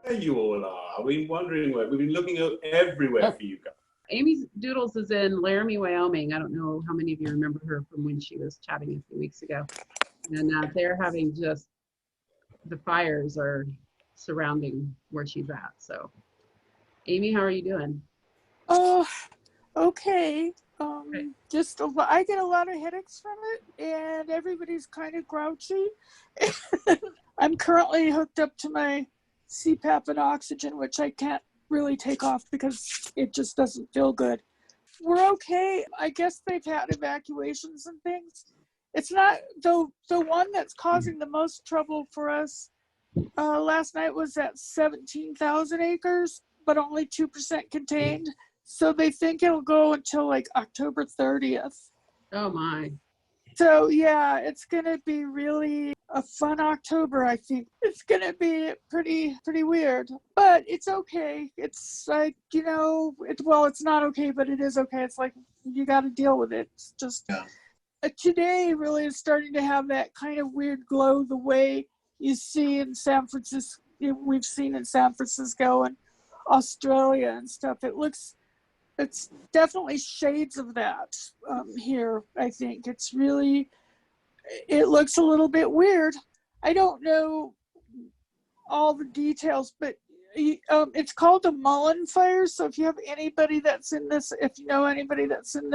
There you all are. We've been wondering where. We've been looking everywhere for you guys. Amy's Doodles is in Laramie, Wyoming. I don't know how many of you remember her from when she was chatting a few weeks ago. And they're having just, the fires are surrounding where she's at. So, Amy, how are you doing? Oh, okay. Just I get a lot of headaches from it, and everybody's kind of grouchy. I'm currently hooked up to my CPAP and oxygen, which I can't really take off because it just doesn't feel good. We're okay. I guess they've had evacuations and things. It's not the one that's causing the most trouble for us. Last night was at 17,000 acres, but only 2% contained. So they think it'll go until like October 30th. Oh my. So yeah, it's gonna be really a fun October, I think. It's gonna be pretty weird, but it's okay. It's like, you know, it's not okay, but it is okay. It's like, you gotta deal with it. It's just, today really is starting to have that kind of weird glow the way you see in San Francisco, we've seen in San Francisco and Australia and stuff. It's definitely shades of that here, I think. It looks a little bit weird. I don't know all the details, but it's called the Mullen Fire. So if you have anybody that's in this, if you know anybody that's in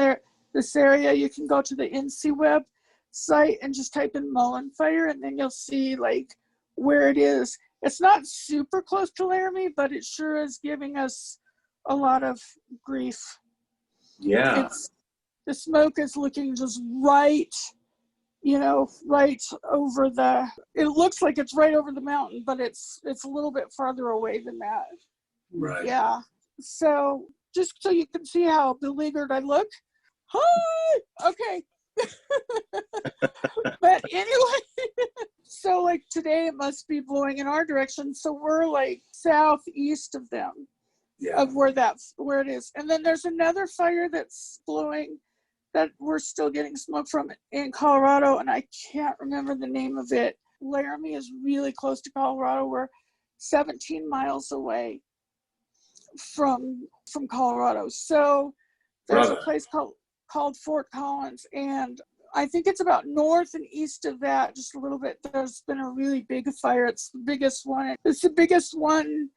this area, you can go to the NCWeb site and just type in Mullen Fire, and then you'll see like where it is. It's not super close to Laramie, but it sure is giving us a lot of grief. Yeah. The smoke is looking just right, right over it looks like it's right over the mountain, but it's a little bit farther away than that. Right. Yeah. So just so you can see how beleaguered I look. Hi! Okay. But anyway, so like today it must be blowing in our direction. So we're like southeast of them. Yeah. Of where it is. And then there's another fire that's blowing that we're still getting smoke from in Colorado, and I can't remember the name of it. Laramie is really close to Colorado. We're 17 miles away from Colorado. So there's a place called Fort Collins, and I think it's about north and east of that, just a little bit. There's been a really big fire. It's the biggest one. It's the biggest one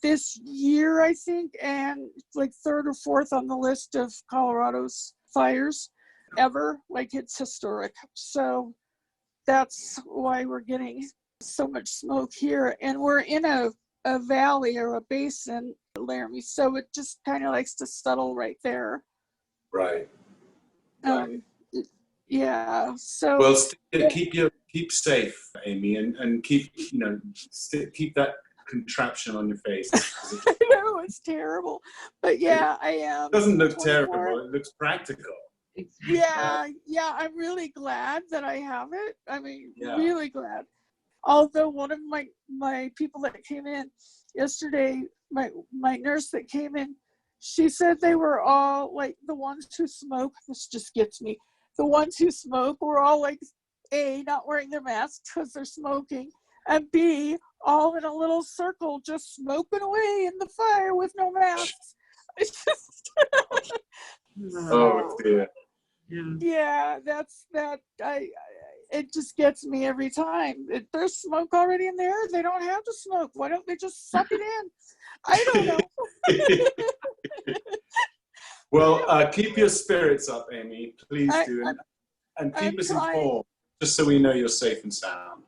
this year, I think, and like third or fourth on the list of Colorado's fires ever. Like, it's historic. So that's why we're getting so much smoke here. And we're in a valley or a basin, Laramie, so it just kind of likes to settle right there. Right. Yeah. So well, keep safe, Amy, and keep keep that contraption on your face. I know, it's terrible, but yeah, I am. It doesn't look terrible. It looks practical. Yeah, I'm really glad that I have it. I mean, really glad. Although one of my people that came in yesterday, my nurse that came in, she said they were all like, the ones who smoke, this just gets me, the ones who smoke were all like, A, not wearing their masks because they're smoking, and B, all in a little circle just smoking away in the fire with no masks. It's just oh dear. Yeah, it just gets me every time. There's smoke already in there. They don't have to smoke. Why don't they just suck it in? I don't know. Well, keep your spirits up, Amy. Please do. And keep us informed, just so we know you're safe and sound.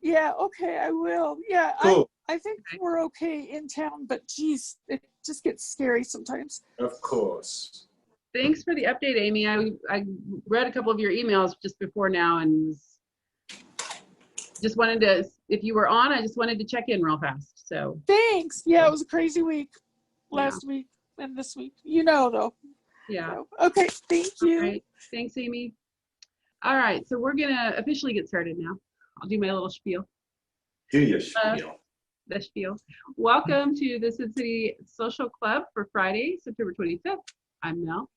Yeah, okay, I will. Yeah, cool. I think we're okay in town, but geez, it just gets scary sometimes. Of course. Thanks for the update, Amy. I read a couple of your emails just before now, and just wanted to, if you were on, I just wanted to check in real fast. So thanks. Yeah, it was a crazy week last week and this week. Though. Yeah. So, okay, thank you. All right. Thanks, Amy. All right, so we're gonna officially get started now. I'll do my little spiel. Do your spiel. The spiel. Welcome to the Sid City Social Club for Friday, September 25th. I'm Mel.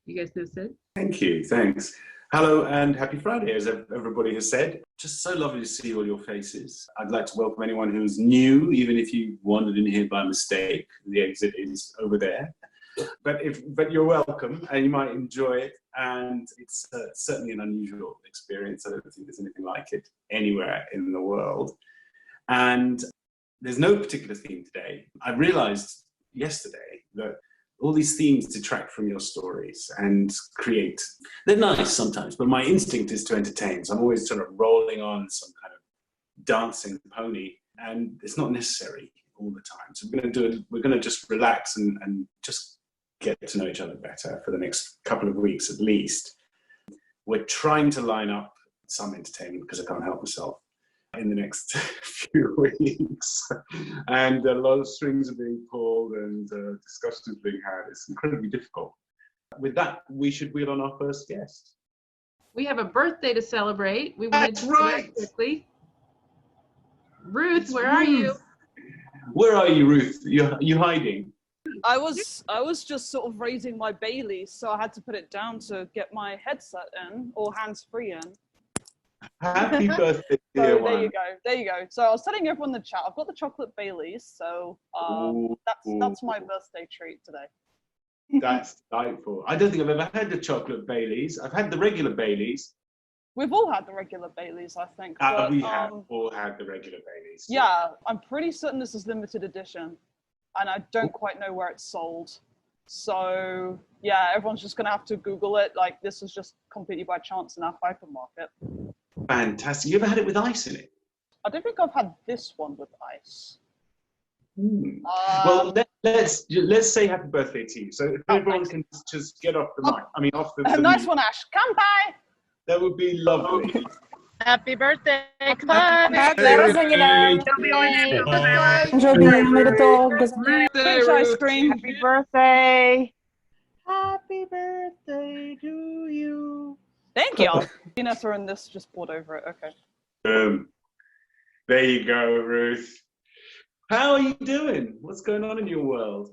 You guys know Sid? Thank you. Thanks. Hello and happy Friday, as everybody has said. Just so lovely to see all your faces. I'd like to welcome anyone who's new, even if you wandered in here by mistake. The exit is over there. But you're welcome, and you might enjoy it. And it's certainly an unusual experience. I don't think there's anything like it anywhere in the world. And there's no particular theme today. I realized yesterday that all these themes detract from your stories and create, they're nice sometimes, but my instinct is to entertain. So I'm always sort of rolling on some kind of dancing pony, and it's not necessary all the time. So we're going to just relax and just get to know each other better for the next couple of weeks at least. We're trying to line up some entertainment because I can't help myself in the next few weeks, and a lot of strings are being pulled and discussions being had. It's incredibly difficult. With that, we should wheel on our first guest. We have a birthday to celebrate. That's right. Quickly. Ruth, where are you? Where are you, Ruth? You hiding? I was just sort of raising my Baileys, so I had to put it down to get my headset in, or hands-free in. Happy birthday, dear So one. there you go. So I was telling everyone in the chat, I've got the chocolate Baileys, so that's my birthday treat today. That's delightful. I don't think I've ever had the chocolate Baileys. I've had the regular Baileys. We've all had the regular Baileys, I think. We have all had the regular Baileys. Yeah, I'm pretty certain this is limited edition, and I don't quite know where it's sold. So yeah, everyone's just gonna have to Google it. Like, this is just completely by chance in our hypermarket. Fantastic. You ever had it with ice in it? I don't think I've had this one with ice. Well, let's say happy birthday to you. So if everyone can just get off the mic, I mean off the nice one, Ash. Come by. That would be lovely. Happy birthday, Clive! Ice cream. Happy birthday! Happy birthday to you. Thank you. Vanessa and this just poured over it. Okay. There you go, Ruth. How are you doing? What's going on in your world?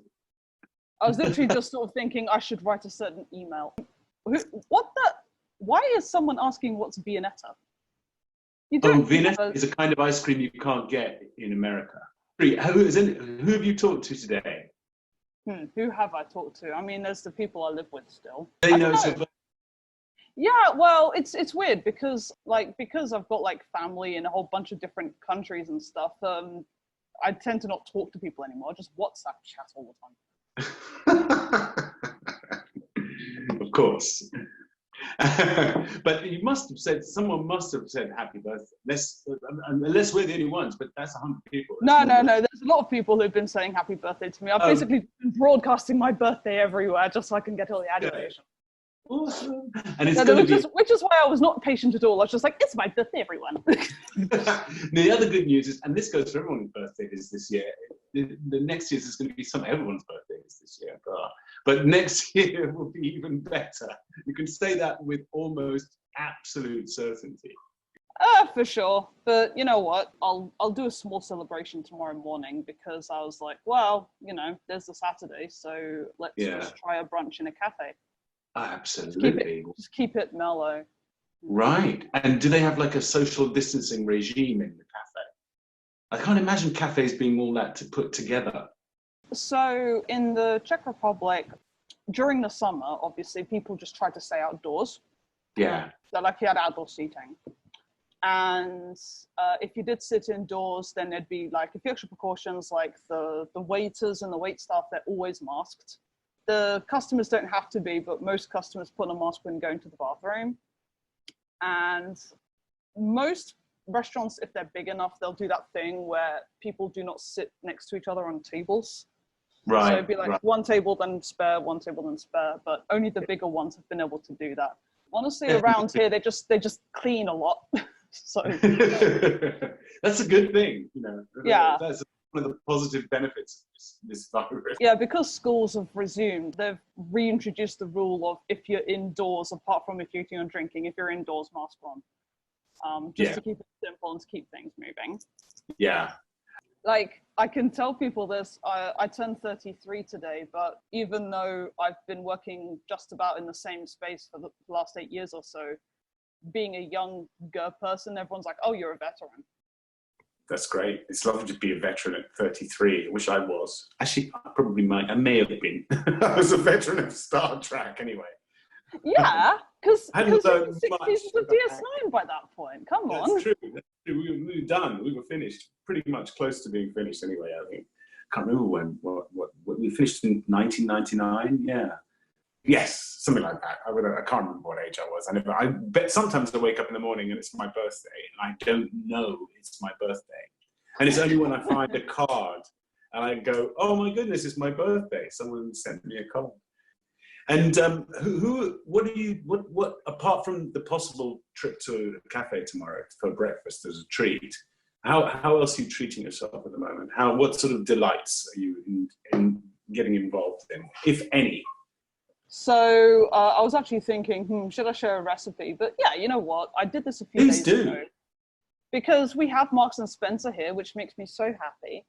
I was literally just sort of thinking I should write a certain email. Why is someone asking what's Viennetta? Viennetta is a kind of ice cream you can't get in America. Who have you talked to today? Who have I talked to? I mean, there's the people I live with still. They know. Yeah, well, it's weird because I've got like family in a whole bunch of different countries and stuff. I tend to not talk to people anymore. I just WhatsApp chat all the time. Of course. But someone must have said happy birthday, unless we're the only ones, but that's 100 people. No, there's a lot of people who've been saying happy birthday to me. I've basically been broadcasting my birthday everywhere just so I can get all the adoration. Awesome. And which is why I was not patient at all. I was just like, it's my birthday, everyone. The other good news is, and this goes for everyone's birthdays this year, the next year's is going to be everyone's birthdays this year. But next year will be even better. You can say that with almost absolute certainty. For sure. But you know what? I'll do a small celebration tomorrow morning because I was like, well, there's the Saturday, so let's just try a brunch in a cafe. Absolutely. Just keep it mellow. Right. And do they have like a social distancing regime in the cafe? I can't imagine cafes being all that to put together. So in the Czech Republic, during the summer, obviously, people just tried to stay outdoors. Yeah. So like you had outdoor seating. And if you did sit indoors, then there'd be like a few extra precautions, like the waiters and the wait staff, they're always masked. The customers don't have to be, but most customers put on a mask when going to the bathroom. And most restaurants, if they're big enough, they'll do that thing where people do not sit next to each other on tables. Right. So it'd be like one table, then spare, one table, then spare. But only the bigger ones have been able to do that. Honestly, around here, they just clean a lot. So that's a good thing, Yeah. That's one of the positive benefits of this virus. Yeah, because schools have resumed, they've reintroduced the rule of if you're indoors, apart from if you're eating or drinking, if you're indoors, mask on. To keep it simple and to keep things moving. Yeah. Like, I can tell people this, I turned 33 today, but even though I've been working just about in the same space for the last 8 years or so, being a younger person, everyone's like, oh, you're a veteran. That's great. It's lovely to be a veteran at 33. I wish I was. Actually, I may have been. I was a veteran of Star Trek anyway. Yeah, because I you're hadn't in done 6 much seasons of about DS9 by that point. Come on. That's true. That's true. We were done. We were finished. Pretty much close to being finished anyway, I think. Can't remember when. What we finished in 1999? Yeah. Yes, something like that. I can't remember what age I was. I bet sometimes I wake up in the morning and it's my birthday, and I don't know it's my birthday. And it's only when I find a card and I go, oh my goodness, it's my birthday. Someone sent me a card. And what apart from the possible trip to a cafe tomorrow for breakfast as a treat, how else are you treating yourself at the moment? What sort of delights are you in getting involved in, if any? So I was actually thinking, should I share a recipe? But yeah, you know what? I did this a few days ago. Because we have Marks and Spencer here, which makes me so happy.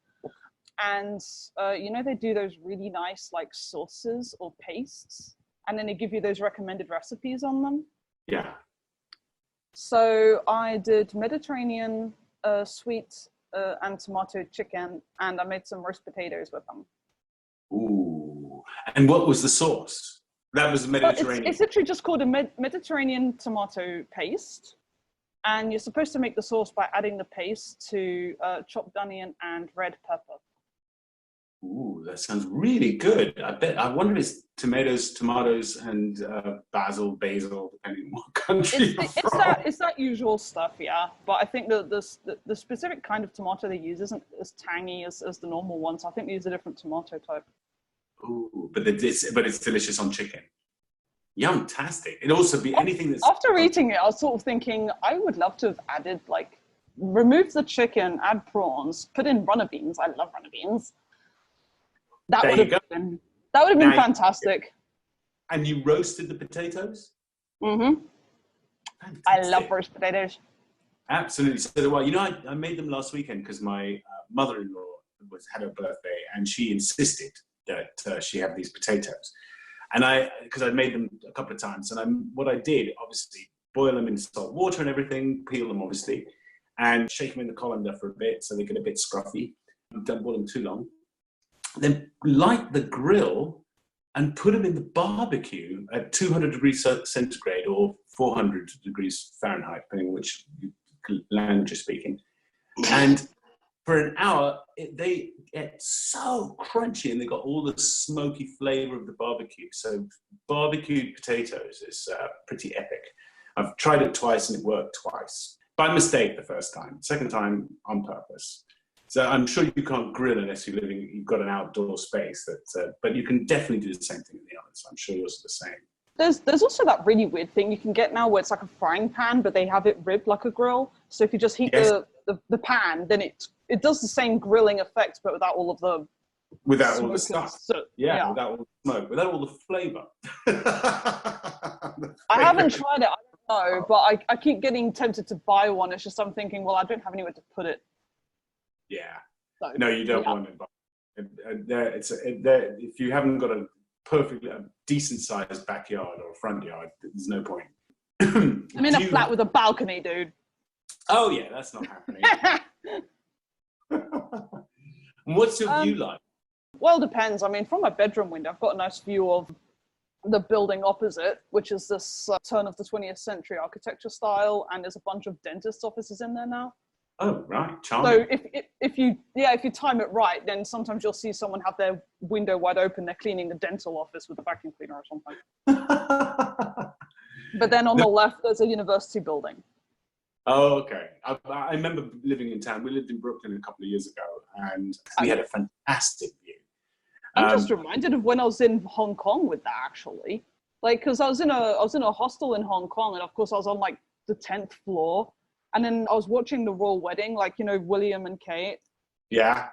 And they do those really nice like sauces or pastes, and then they give you those recommended recipes on them. Yeah. So I did Mediterranean sweet and tomato chicken, and I made some roast potatoes with them. Ooh. And what was the sauce? That was Mediterranean. It's literally just called a Mediterranean tomato paste. And you're supposed to make the sauce by adding the paste to chopped onion and red pepper. Ooh, that sounds really good. I wonder if it's tomatoes, and basil, depending on what country you're from. It's that usual stuff, yeah. But I think the specific kind of tomato they use isn't as tangy as the normal ones. I think they use a different tomato type. Ooh, but it's delicious on chicken. Yum-tastic. It'd also be anything that's... After eating it, I was sort of thinking, I would love to have added, like, remove the chicken, add prawns, put in runner beans. I love runner beans. That would have been fantastic. And you roasted the potatoes? Mm-hmm. Fantastic. I love roast potatoes. Absolutely. So do I. You know, I made them last weekend because my mother-in-law had her birthday, and she insisted that she have these potatoes. And because I'd made them a couple of times, and what I did, obviously, boil them in salt water and everything, peel them, obviously, and shake them in the colander for a bit so they get a bit scruffy. Don't boil them too long. Then light the grill and put them in the barbecue at 200 degrees centigrade or 400 degrees Fahrenheit, depending on which language you're speaking. And for an hour, they get so crunchy, and they got all the smoky flavor of the barbecue. So barbecued potatoes is pretty epic. I've tried it twice, and it worked twice. By mistake the first time, second time on purpose. So I'm sure you can't grill unless you've got an outdoor space. But you can definitely do the same thing in the oven. So I'm sure yours are the same. There's also that really weird thing you can get now where it's like a frying pan, but they have it ribbed like a grill. So if you just heat the pan, then it does the same grilling effect, but without all of the all the stuff. Yeah, without all the smoke, without all the flavor. I haven't tried it. I don't know, but I keep getting tempted to buy one. It's just I'm thinking, well, I don't have anywhere to put it. Yeah. So, no, you don't want it. If you haven't got a decent sized backyard or front yard, there's no point. I'm in a flat with a balcony, dude. Oh yeah, that's not happening. And what's your view like? Well, it depends. I mean, from my bedroom window, I've got a nice view of the building opposite, which is this turn of the 20th century architecture style, and there's a bunch of dentist offices in there now. Oh, right. Charming. So if you time it right, then sometimes you'll see someone have their window wide open. They're cleaning the dental office with a vacuum cleaner or something. But then on the left, there's a university building. Oh, okay. I remember living in town. We lived in Brooklyn a couple of years ago, and we had a fantastic view. I'm just reminded of when I was in Hong Kong with that, actually. Like, because I was in a hostel in Hong Kong, and of course I was on like the 10th floor. And then I was watching the royal wedding, like, you know, William and Kate. Yeah.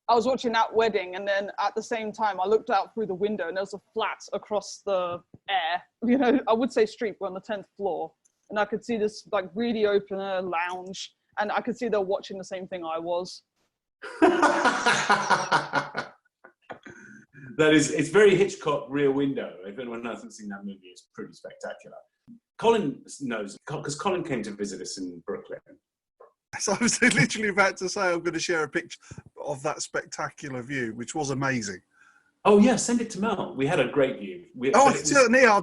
I was watching that wedding, and then at the same time, I looked out through the window, and there was a flat across the air. You know, I would say street, we're on the 10th floor. And I could see this, like, really open lounge, and I could see they were watching the same thing I was. It's very Hitchcock Rear Window. If anyone hasn't seen that movie, it's pretty spectacular. Colin knows, because Colin came to visit us in Brooklyn. So I was literally about to say I'm going to share a picture of that spectacular view, which was amazing. Oh yeah, send it to Mel. We had a great view. I'll do it now.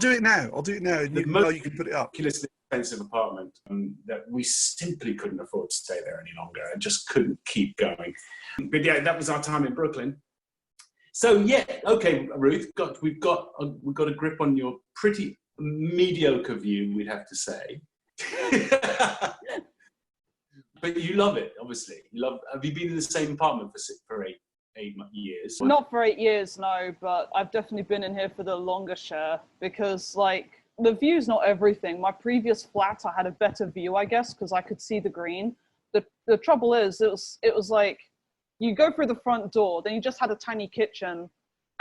I'll do it now. You can put it up. Ridiculously expensive apartment that we simply couldn't afford to stay there any longer. I just couldn't keep going. But yeah, that was our time in Brooklyn. So yeah, okay, Ruth, we've got a grip on your pretty mediocre view, we'd have to say. But you love it, obviously. Have you been in the same apartment for 8 years? Not for 8 years, no, but I've definitely been in here for the longer share because, like, the view's not everything. My previous flat, I had a better view, I guess, because I could see the green. The trouble is, it was like, you go through the front door, then you just had a tiny kitchen,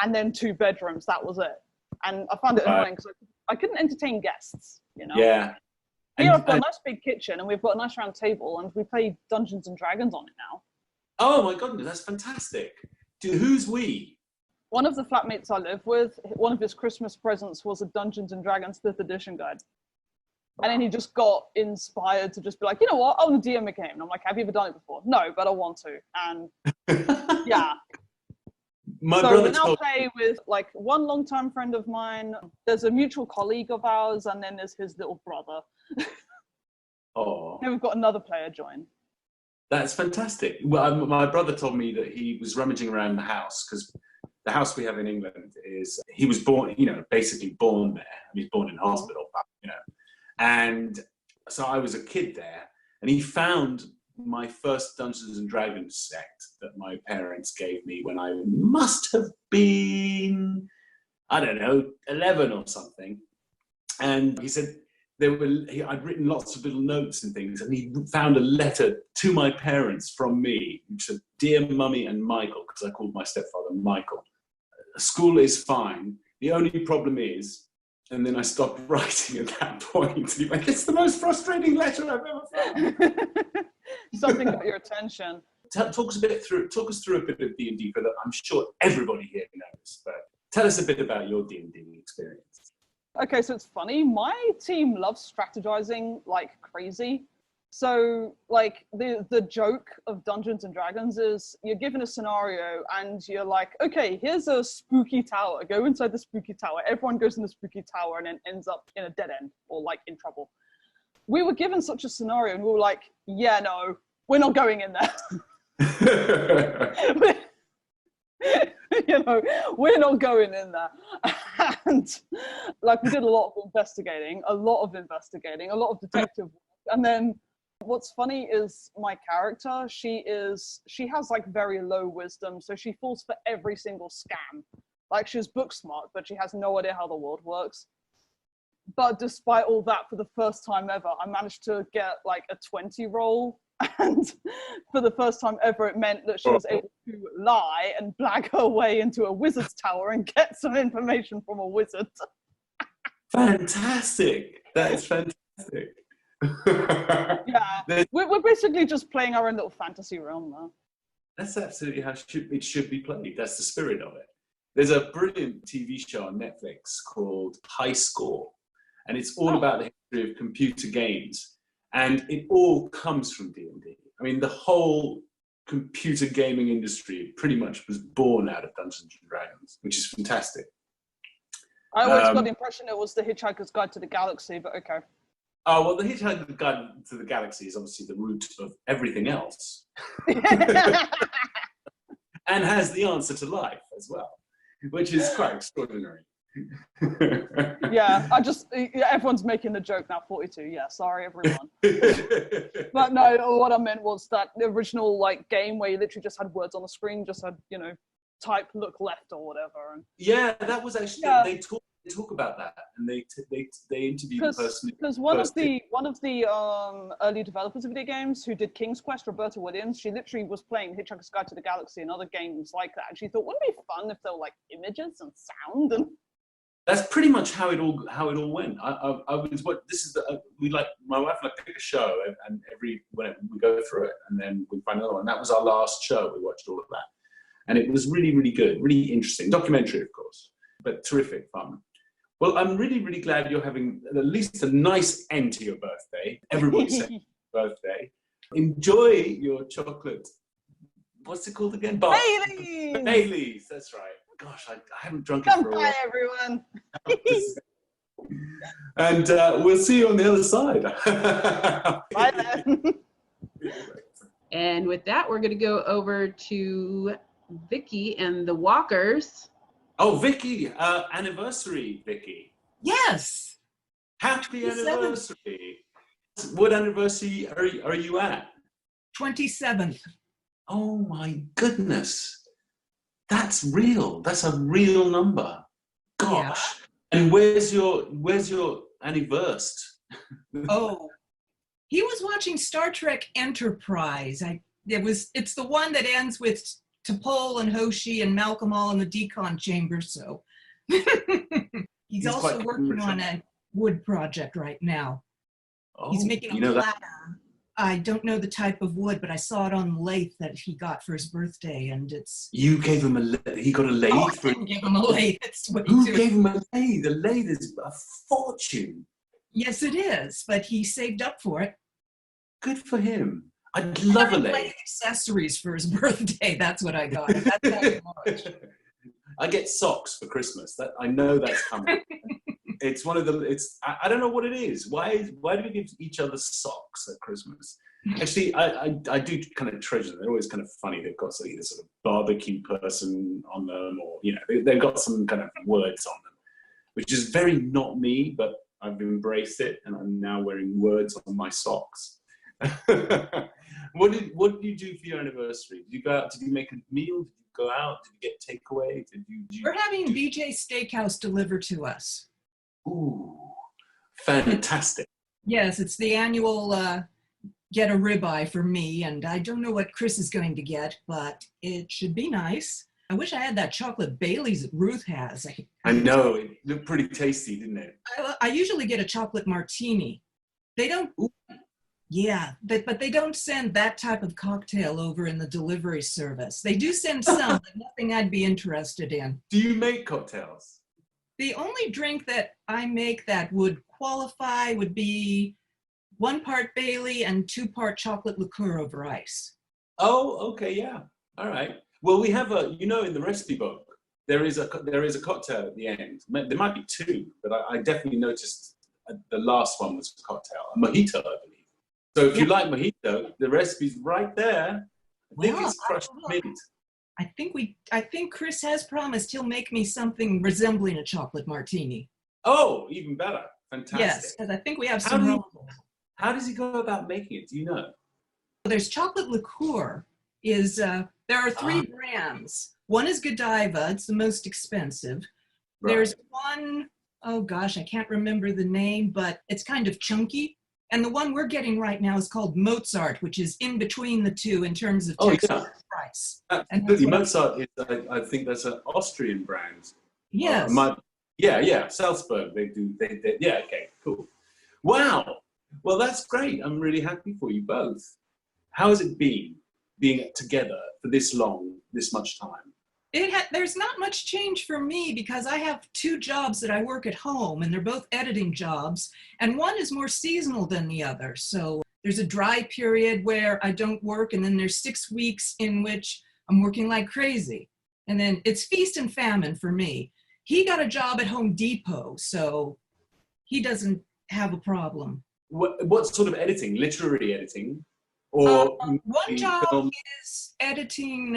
and then 2 bedrooms. That was it. And I found it annoying because I couldn't entertain guests, you know? Yeah. Here I've got a nice big kitchen, and we've got a nice round table, and we play Dungeons and Dragons on it now. Oh my goodness, that's fantastic. Who's we? One of the flatmates I live with, one of his Christmas presents was a Dungeons and Dragons 5th edition guide. And then he just got inspired to just be like, you know what, I want to DM a game. And I'm like, have you ever done it before? No, but I want to. And yeah. So we now play with like one longtime friend of mine. There's a mutual colleague of ours, and then there's his little brother. Oh. Then we've got another player join. That's fantastic. Well, my brother told me that he was rummaging around the house because the house we have in England he was born, basically born there. He was born in hospital, and so I was a kid there, and he found my first Dungeons and Dragons set that my parents gave me when I must have been, 11 or something. And he said I'd written lots of little notes and things, and he found a letter to my parents from me, which said, "Dear Mummy and Michael," because I called my stepfather Michael. "School is fine. The only problem is," and then I stopped writing at that point. He went, "It's the most frustrating letter I've ever found." Something got your attention. Talk us through a bit of D&D, that I'm sure everybody here knows. But tell us a bit about your D&D experience. Okay, so it's funny. My team loves strategizing like crazy. So, like, the joke of Dungeons and Dragons is you're given a scenario and you're like, okay, here's a spooky tower. Go inside the spooky tower. Everyone goes in the spooky tower and then ends up in a dead end or, like, in trouble. We were given such a scenario and we were like, yeah, no, we're not going in there. We're not going in there. And, like, we did a lot of investigating, a lot of detective work. And then what's funny is my character, she has like very low wisdom, so she falls for every single scam. Like, she's book smart, but she has no idea how the world works. But despite all that, for the first time ever, I managed to get like a 20 roll. And for the first time ever, it meant that she was able to lie and blag her way into a wizard's tower and get some information from a wizard. Fantastic. That is fantastic. Yeah, we're basically just playing our own little fantasy realm now. That's absolutely how it should be played. That's the spirit of it. There's a brilliant TV show on Netflix called High Score, and it's all about the history of computer games, and it all comes from D&D. I mean, the whole computer gaming industry pretty much was born out of Dungeons and Dragons, which is fantastic. I always got the impression it was the Hitchhiker's Guide to the Galaxy, but okay. Oh, well, the Hitchhiker's Guide to the Galaxy is obviously the root of everything else. And has the answer to life as well, which is quite extraordinary. Yeah, everyone's making the joke now, 42. Yeah, sorry, everyone. But no, what I meant was that the original like game where you literally just had words on the screen, just had, type, look left or whatever. And yeah, that was actually, they talk about that, and they interview the person. Because one of the early developers of video games who did King's Quest, Roberta Williams, she literally was playing Hitchhiker's Guide to the Galaxy and other games like that, and she thought, wouldn't it be fun if there were like images and sound and. That's pretty much how it all went. My wife and I pick a show, and when we go through it, and then we find another one. That was our last show. We watched all of that, and it was really, really good, really interesting. Documentary, of course, but terrific fun. Well, I'm really, really glad you're having at least a nice end to your birthday. Everybody's saying birthday. Enjoy your chocolate. What's it called again? Baileys! Baileys, that's right. Gosh, I haven't drunk it Come for a by, while. everyone. And we'll see you on the other side. Bye then. And with that, we're going to go over to Vicky and the Walkers. Oh, Vicky, anniversary, Vicky. Yes. Happy 27th. anniversary. What anniversary are you at? 27th. Oh my goodness. That's real. That's a real number. Gosh. Yeah. And where's your anniversary? Oh, he was watching Star Trek Enterprise. It's the one that ends with T'Pol and Hoshi and Malcolm all in the decon chamber, so. He's also working on a wood project right now. Oh, he's making a platter. I don't know the type of wood, but I saw it on the lathe that he got for his birthday, and it's... You gave him a lathe? He got a lathe? Oh, I didn't give him a lathe. Who gave him a lathe? A lathe is a fortune. Yes, it is, but he saved up for it. Good for him. I'd love a lathe. Accessories for his birthday. That's what I got. That's much. I get socks for Christmas. I know that's coming. It's one of the. I don't know what it is. Why do we give each other socks at Christmas? Actually, I do kind of treasure them. They're always kind of funny. They've got either sort of barbecue person on them, or they've got some kind of words on them, which is very not me. But I've embraced it, and I'm now wearing words on my socks. What did you do for your anniversary? Did you go out? Did you make a meal? Did you go out? Did you get takeaway? We're having BJ Steakhouse delivered to us. Ooh, fantastic! Yes, it's the annual get a ribeye for me, and I don't know what Chris is going to get, but it should be nice. I wish I had that chocolate Baileys that Ruth has. I know, it looked pretty tasty, didn't it? I usually get a chocolate martini. They don't. Ooh. Yeah, but they don't send that type of cocktail over in the delivery service. They do send some, but nothing I'd be interested in. Do you make cocktails? The only drink that I make that would qualify would be 1 part Bailey and 2 part chocolate liqueur over ice. Oh, okay, yeah. All right. Well, we have in the recipe book, there is a cocktail at the end. There might be 2, but I definitely noticed the last one was a cocktail, a mojito, I believe. So if you like mojito, the recipe's right there. I think it's crushed mint. I think Chris has promised he'll make me something resembling a chocolate martini. Oh, even better. Fantastic. Yes, because I think we have some. How does he go about making it? Do you know? There's chocolate liqueur. There are 3 brands. One is Godiva. It's the most expensive. Right. There's one, oh gosh, I can't remember the name, but it's kind of chunky. And the one we're getting right now is called Mozart, which is in between the 2 in terms of texture and price. Absolutely. Mozart is, I think that's an Austrian brand. Yes. Salzburg. They do. Yeah. Okay. Cool. Wow. Well, that's great. I'm really happy for you both. How has it been being together for this long, this much time? There's not much change for me because I have 2 jobs that I work at home, and they're both editing jobs, and one is more seasonal than the other. So there's a dry period where I don't work, and then there's 6 weeks in which I'm working like crazy. And then it's feast and famine for me. He got a job at Home Depot, so he doesn't have a problem. What sort of editing? Literary editing? Or one job is editing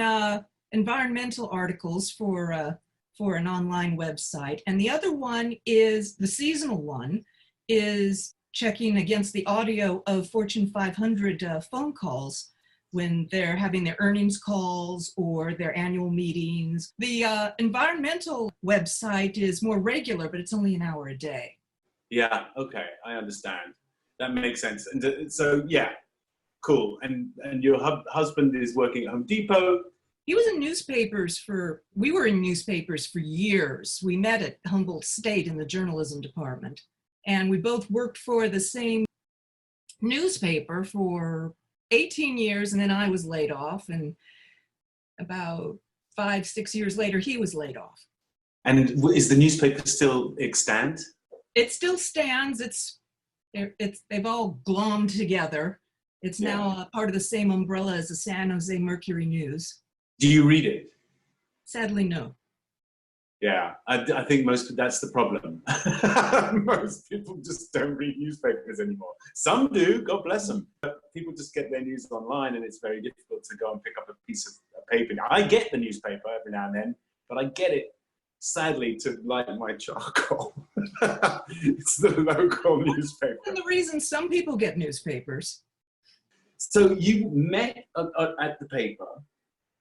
environmental articles for an online website, and the other one is the seasonal one is checking against the audio of Fortune 500 phone calls when they're having their earnings calls or their annual meetings. The environmental website is more regular, but it's only an hour a day. Yeah, okay, I understand. That makes sense. And so, yeah, cool. And your husband is working at Home Depot. He was in we were in newspapers for years. We met at Humboldt State in the journalism department. And we both worked for the same newspaper for 18 years, and then I was laid off. And about 5-6 years later, he was laid off. And is the newspaper still extant? It still stands. They've all glommed together. It's now part of the same umbrella as the San Jose Mercury News. Do you read it? Sadly, no. Yeah, I think that's the problem. Most people just don't read newspapers anymore. Some do, God bless them. But people just get their news online, and it's very difficult to go and pick up a piece of paper. Now, I get the newspaper every now and then, but I get it, sadly, to light my charcoal. It's the local newspaper. And the reason some people get newspapers. So you met at the paper.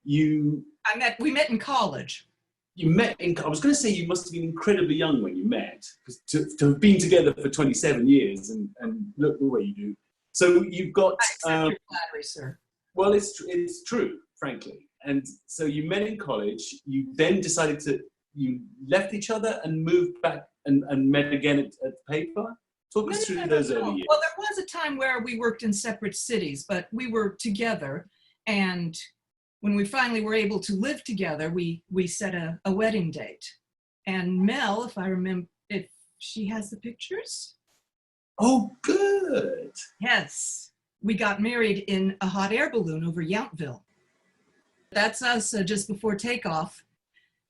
We met in college. You met I was going to say you must have been incredibly young when you met, because to have been together for 27 years and look the way you do. So you've got... I accept your flattery, sir. Well, it's true, frankly. And so you met in college. You then you left each other and moved back and met again at the paper. Talk us through those early years. Well, there was a time where we worked in separate cities, but we were together, and when we finally were able to live together, we set a wedding date. And Mel, if she has the pictures. Oh, good. Yes. We got married in a hot air balloon over Yountville. That's us just before takeoff.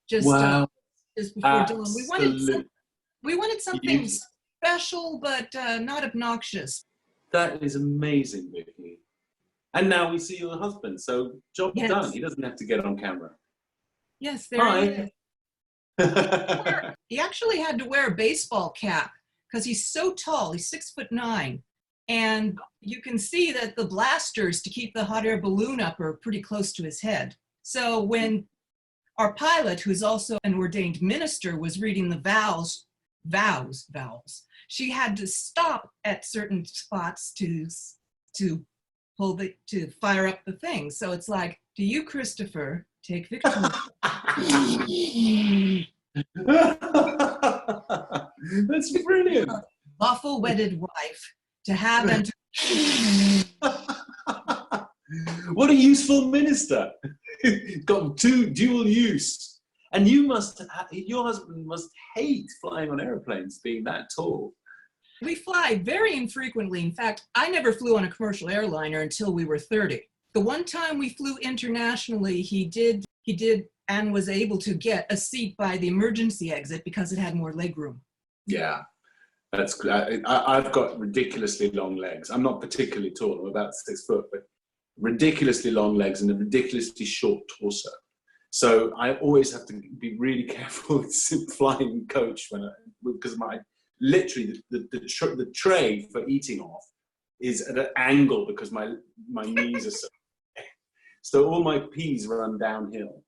Just before dawn. We wanted something special, but not obnoxious. That is amazing, Vicky. And now we see your husband, so job's done. He doesn't have to get on camera. Yes, there he is. He actually had to wear a baseball cap because he's so tall. He's 6'9", and you can see that the blasters to keep the hot air balloon up are pretty close to his head. So when our pilot, who's also an ordained minister, was reading the vows, she had to stop at certain spots to fire up the thing. So it's like, do you, Christopher, take Victoria? That's brilliant. Lawful wedded wife to have and What a useful minister. Got dual use. And your husband must hate flying on airplanes, being that tall. We fly very infrequently. In fact, I never flew on a commercial airliner until we were 30. The one time we flew internationally, he did and was able to get a seat by the emergency exit because it had more legroom. Yeah, that's I've got ridiculously long legs. I'm not particularly tall. I'm about 6 foot, but ridiculously long legs and a ridiculously short torso. So I always have to be really careful with flying coach because literally the tray for eating off is at an angle because my knees are so all my peas run downhill.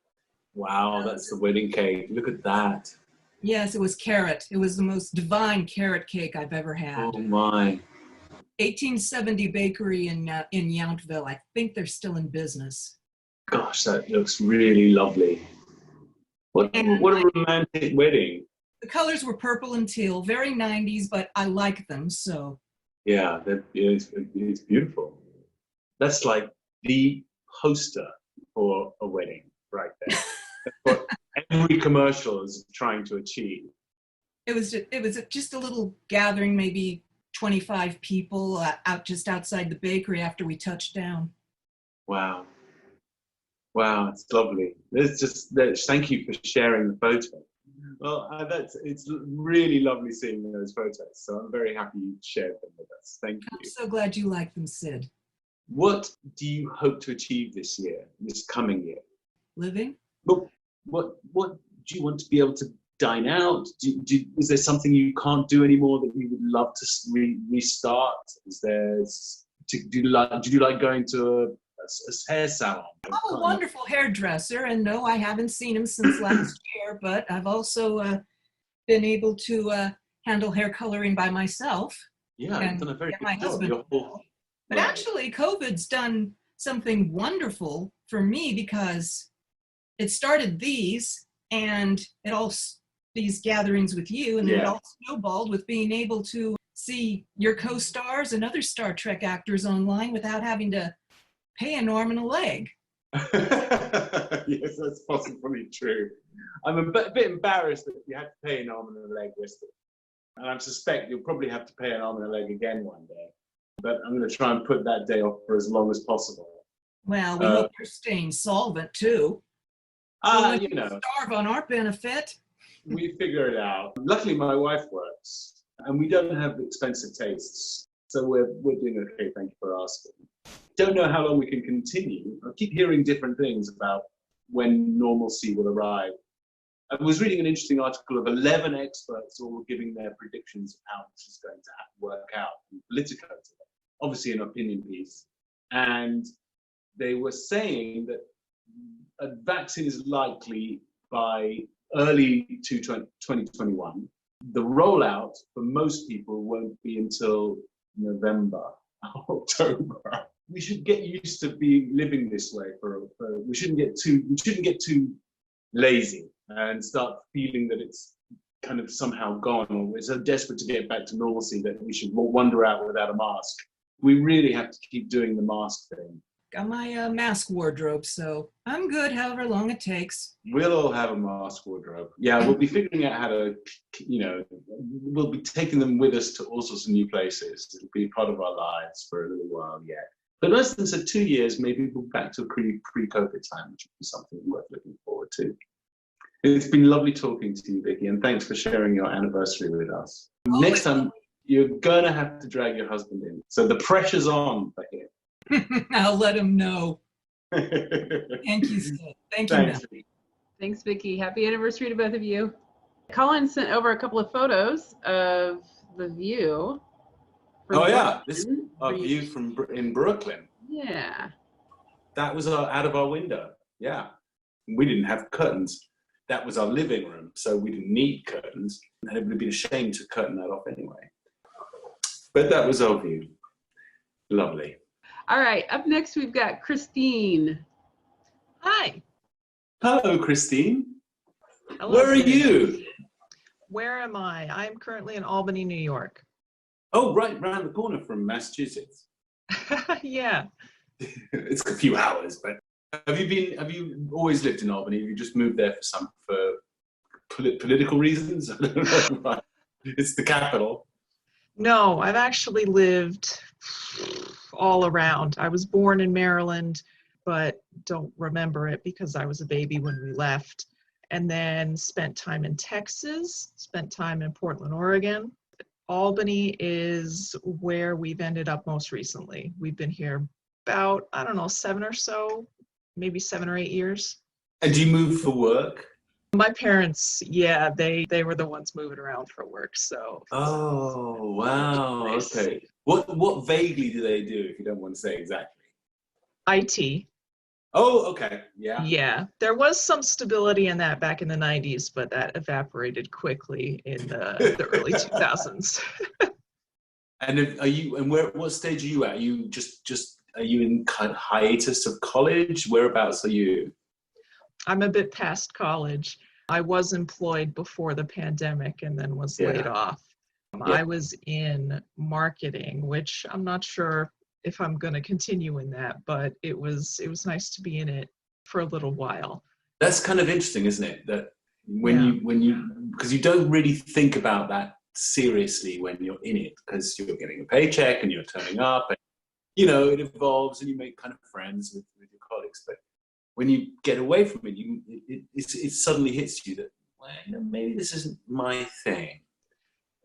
Wow, that's the wedding cake. Look at that. Yes, it was carrot. It was the most divine carrot cake I've ever had. Oh my. 1870 bakery in Yountville. I think they're still in business. Gosh, that looks really lovely. What a romantic wedding. The colors were purple and teal, very 90s, but I like them, so. Yeah, it's beautiful. That's like the poster for a wedding right there. That's what every commercial is trying to achieve. It was just a little gathering, maybe 25 people just outside the bakery after we touched down. Wow. Wow, it's lovely. Thank you for sharing the photo. Well, it's really lovely seeing those photos. So I'm very happy you shared them with us. Thank you. I'm so glad you like them, Sid. What do you hope to achieve this coming year? Living. What do you want to be able to dine out? Is there something you can't do anymore that you would love to restart? Do you like going to a hair salon? I'm a wonderful hairdresser, and no, I haven't seen him since last year, but I've also been able to handle hair coloring by myself. Yeah, you've done a very good job. But actually, COVID's done something wonderful for me because it started these gatherings with you, and then it all snowballed with being able to see your co-stars and other Star Trek actors online without having to pay an arm and a leg. Yes, that's possibly true. I'm a bit embarrassed that you had to pay an arm and a leg yesterday. And I suspect you'll probably have to pay an arm and a leg again one day. But I'm going to try and put that day off for as long as possible. Well, we hope you're staying solvent too. So You know, starve on our benefit. we figure it out. Luckily, my wife works, and we don't have expensive tastes. So we're doing okay, thank you for asking. Don't know how long we can continue. I keep hearing different things about when normalcy will arrive. I was reading an interesting article of 11 experts all giving their predictions of how this is going to work out in Politico today. Obviously an opinion piece. And they were saying that a vaccine is likely by early 2021. The rollout for most people won't be until November, October. We should get used to living this way. We shouldn't get too lazy and start feeling that it's kind of somehow gone, or we're so desperate to get back to normalcy that we should wander out without a mask. We really have to keep doing the mask thing. Got my mask wardrobe, so I'm good however long it takes. We'll all have a mask wardrobe. Yeah, we'll be figuring out how to, we'll be taking them with us to all sorts of new places. It'll be part of our lives for a little while yet. But less than 2 years, maybe we'll be back to a pre-COVID time, which would be something worth looking forward to. It's been lovely talking to you, Vicky, and thanks for sharing your anniversary with us. Next time, you're gonna have to drag your husband in. So the pressure's on for him. I'll let him know. Thank you, Sid. Thank you. Thanks. Thanks, Vicky. Happy anniversary to both of you. Colin sent over a couple of photos of the view. Oh yeah, this is our view in Brooklyn. Yeah. That was out of our window. Yeah, we didn't have curtains. That was our living room, so we didn't need curtains. And it would have been a shame to curtain that off anyway. But that was our view. Lovely. All right, up next we've got Christine. Hi. Hello, Christine. Hello, Where are Sid. you? Where am I? I'm currently in Albany, New York. Oh, right round the corner from Massachusetts. Yeah. It's a few hours, but have you always lived in Albany? Have you just moved there for political reasons? I don't know. It's the capital. No, I've actually lived all around. I was born in Maryland, but don't remember it because I was a baby when we left. And then spent time in Texas, spent time in Portland, Oregon. Albany is where we've ended up most recently. We've been here about, 7 or so, maybe 7 or 8 years. And do you move for work? My parents, yeah, they were the ones moving around for work, so. Oh, wow, Nice. okay. What vaguely do they do, if you don't want to say exactly? IT. Oh, okay, yeah. Yeah, there was some stability in that back in the 90s, but that evaporated quickly in the early 2000s. And what stage are you at? Are you are you in kind of hiatus of college? Whereabouts are you? I'm a bit past college. I was employed before the pandemic and then was laid off. I was in marketing, which I'm not sure if I'm going to continue in that, but it was nice to be in it for a little while. That's kind of interesting, isn't it? That because you don't really think about that seriously when you're in it, because you're getting a paycheck and you're turning up, and it evolves and you make kind of friends with your colleagues. But when you get away from it, it suddenly hits you that maybe this isn't my thing.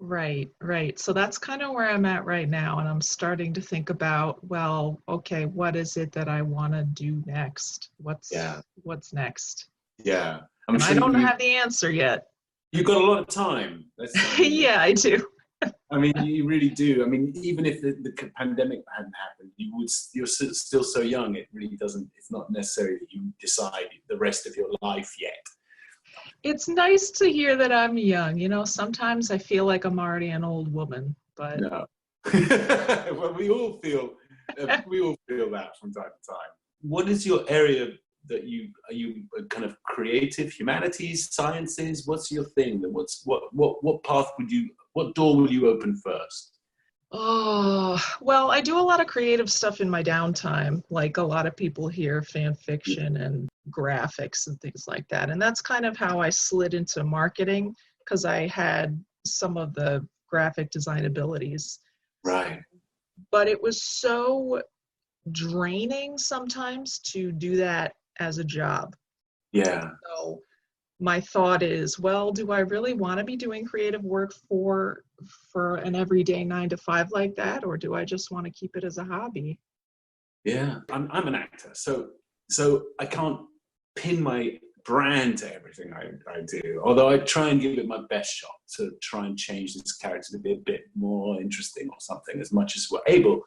Right. So that's kind of where I'm at right now. And I'm starting to think about, well, okay, what is it that I want to do next? What's next? Yeah. I don't have the answer yet. You've got a lot of time. Yeah, I do. I mean, you really do. I mean, even if the pandemic hadn't happened, you're still so young. It really doesn't, it's not necessary that you decide the rest of your life yet. It's nice to hear that I'm young. Sometimes I feel like I'm already an old woman, but. No. Well, we all feel that from time to time. What is your area that are you a kind of creative, humanities, sciences? What's your thing? What path what door will you open first? Oh, well, I do a lot of creative stuff in my downtime, like a lot of people here, fan fiction and graphics and things like that. And that's kind of how I slid into marketing, because I had some of the graphic design abilities. Right. But it was so draining sometimes to do that as a job. Yeah. So my thought is, well, do I really want to be doing creative work for an everyday 9 to 5 like that, or do I just want to keep it as a hobby? Yeah. I'm an actor, so I can't pin my brand to everything I do. Although I try and give it my best shot to try and change this character to be a bit more interesting or something, as much as we're able.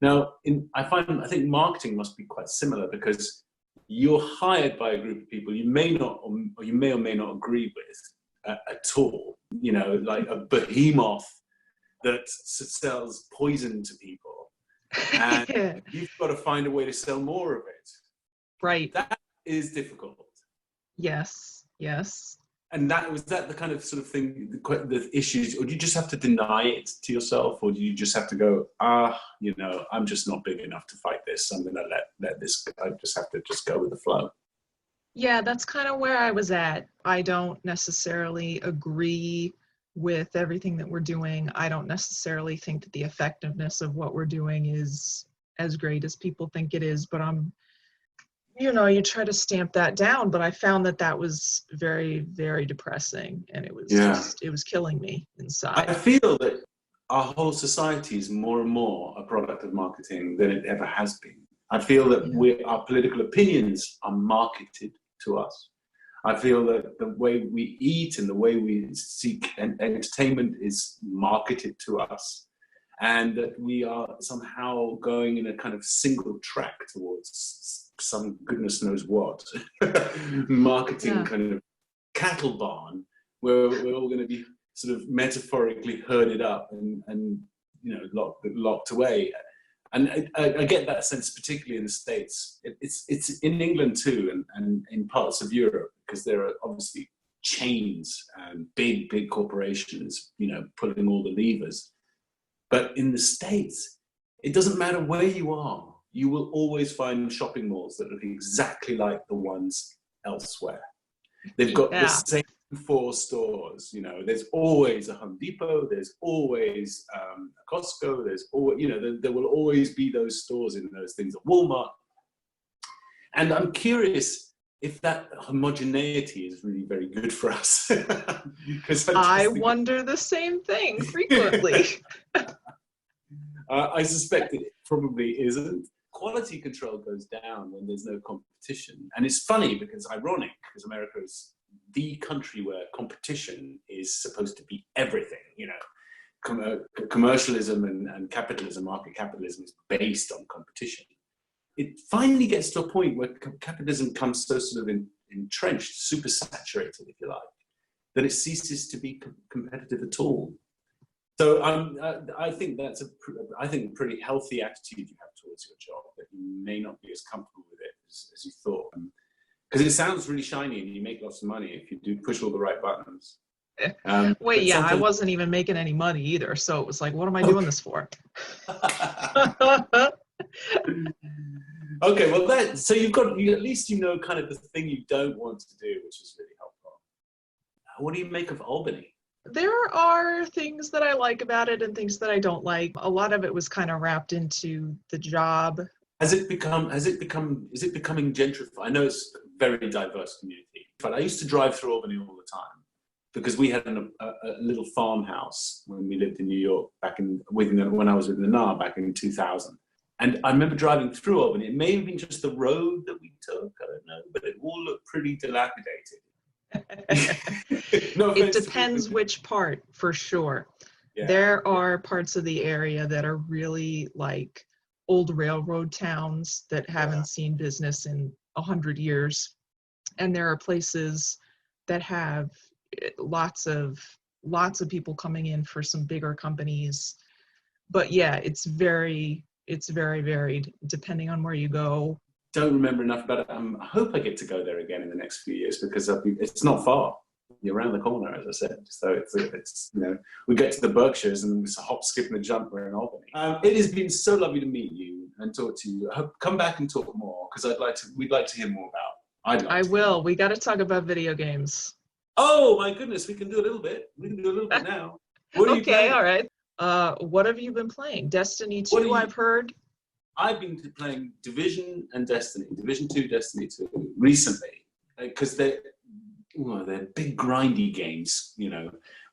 Now, I think marketing must be quite similar, because you're hired by a group of people you may not, or you may or may not agree with at all. You know, like a behemoth that sells poison to people, and Yeah. you've got to find a way to sell more of it. Right. That is difficult. Yes. Yes. And was that the kind of sort of thing, the issues, or do you just have to deny it to yourself, or do you just have to go, I'm just not big enough to fight this. I'm going to let this, I just have to just go with the flow. Yeah, that's kind of where I was at. I don't necessarily agree with everything that we're doing. I don't necessarily think that the effectiveness of what we're doing is as great as people think it is, but you try to stamp that down, but I found that was very, very depressing, and it was it was killing me inside. I feel that our whole society is more and more a product of marketing than it ever has been. I feel that our political opinions are marketed to us. I feel that the way we eat and the way we seek entertainment is marketed to us, and that we are somehow going in a kind of single track towards some goodness knows what marketing kind of cattle barn, where we're all going to be sort of metaphorically herded up and locked away. And I get that sense, particularly in the States. It's in England too, and in parts of Europe, because there are obviously chains and big corporations, pulling all the levers. But in the States, it doesn't matter where you are. You will always find shopping malls that look exactly like the ones elsewhere. They've got the same 4 stores. There's always a Home Depot. There's always a Costco. There's always, there will always be those stores in those things at Walmart. And I'm curious if that homogeneity is really very good for us. I wonder the same thing frequently. I suspect it probably isn't. Quality control goes down when there's no competition. And it's funny, because ironic, because America is the country where competition is supposed to be everything. Commercialism and capitalism, market capitalism, is based on competition. It finally gets to a point where capitalism comes so sort of entrenched, super saturated, if you like, that it ceases to be competitive at all. So I think that's a pretty healthy attitude you have towards your job, that you may not be as comfortable with it as you thought. Because it sounds really shiny and you make lots of money if you do push all the right buttons. Wait, I wasn't even making any money either. So it was like, what am I doing this for? Okay, well, so at least kind of the thing you don't want to do, which is really helpful. What do you make of Albany? There are things that I like about it and things that I don't like. A lot of it was kind of wrapped into the job. Is it becoming gentrified? I know it's a very diverse community, but I used to drive through Albany all the time, because we had a little farmhouse when we lived in New York when I was with Nana back in 2000. And I remember driving through Albany. It may have been just the road that we took, I don't know, but it all looked pretty dilapidated. No, it depends which part, for sure. Yeah. There are parts of the area that are really like old railroad towns that haven't seen business in 100 years, and there are places that have lots of people coming in for some bigger companies. But yeah, it's very varied depending on where you go. Don't remember enough about it. I hope I get to go there again in the next few years, because it's not far. you're around the corner, as I said. So it's we get to the Berkshires and it's a hop, skip, and a jump. We're in Albany. It has been so lovely to meet you and talk to you. I hope come back and talk more because we'd like to hear more about. I will. We got to talk about video games. Oh my goodness, we can do a little bit. We can do a little bit now. What are you playing? All right. What have you been playing? Destiny 2, I've heard. I've been playing Division and Destiny, Division 2, Destiny 2, recently, because they're big grindy games,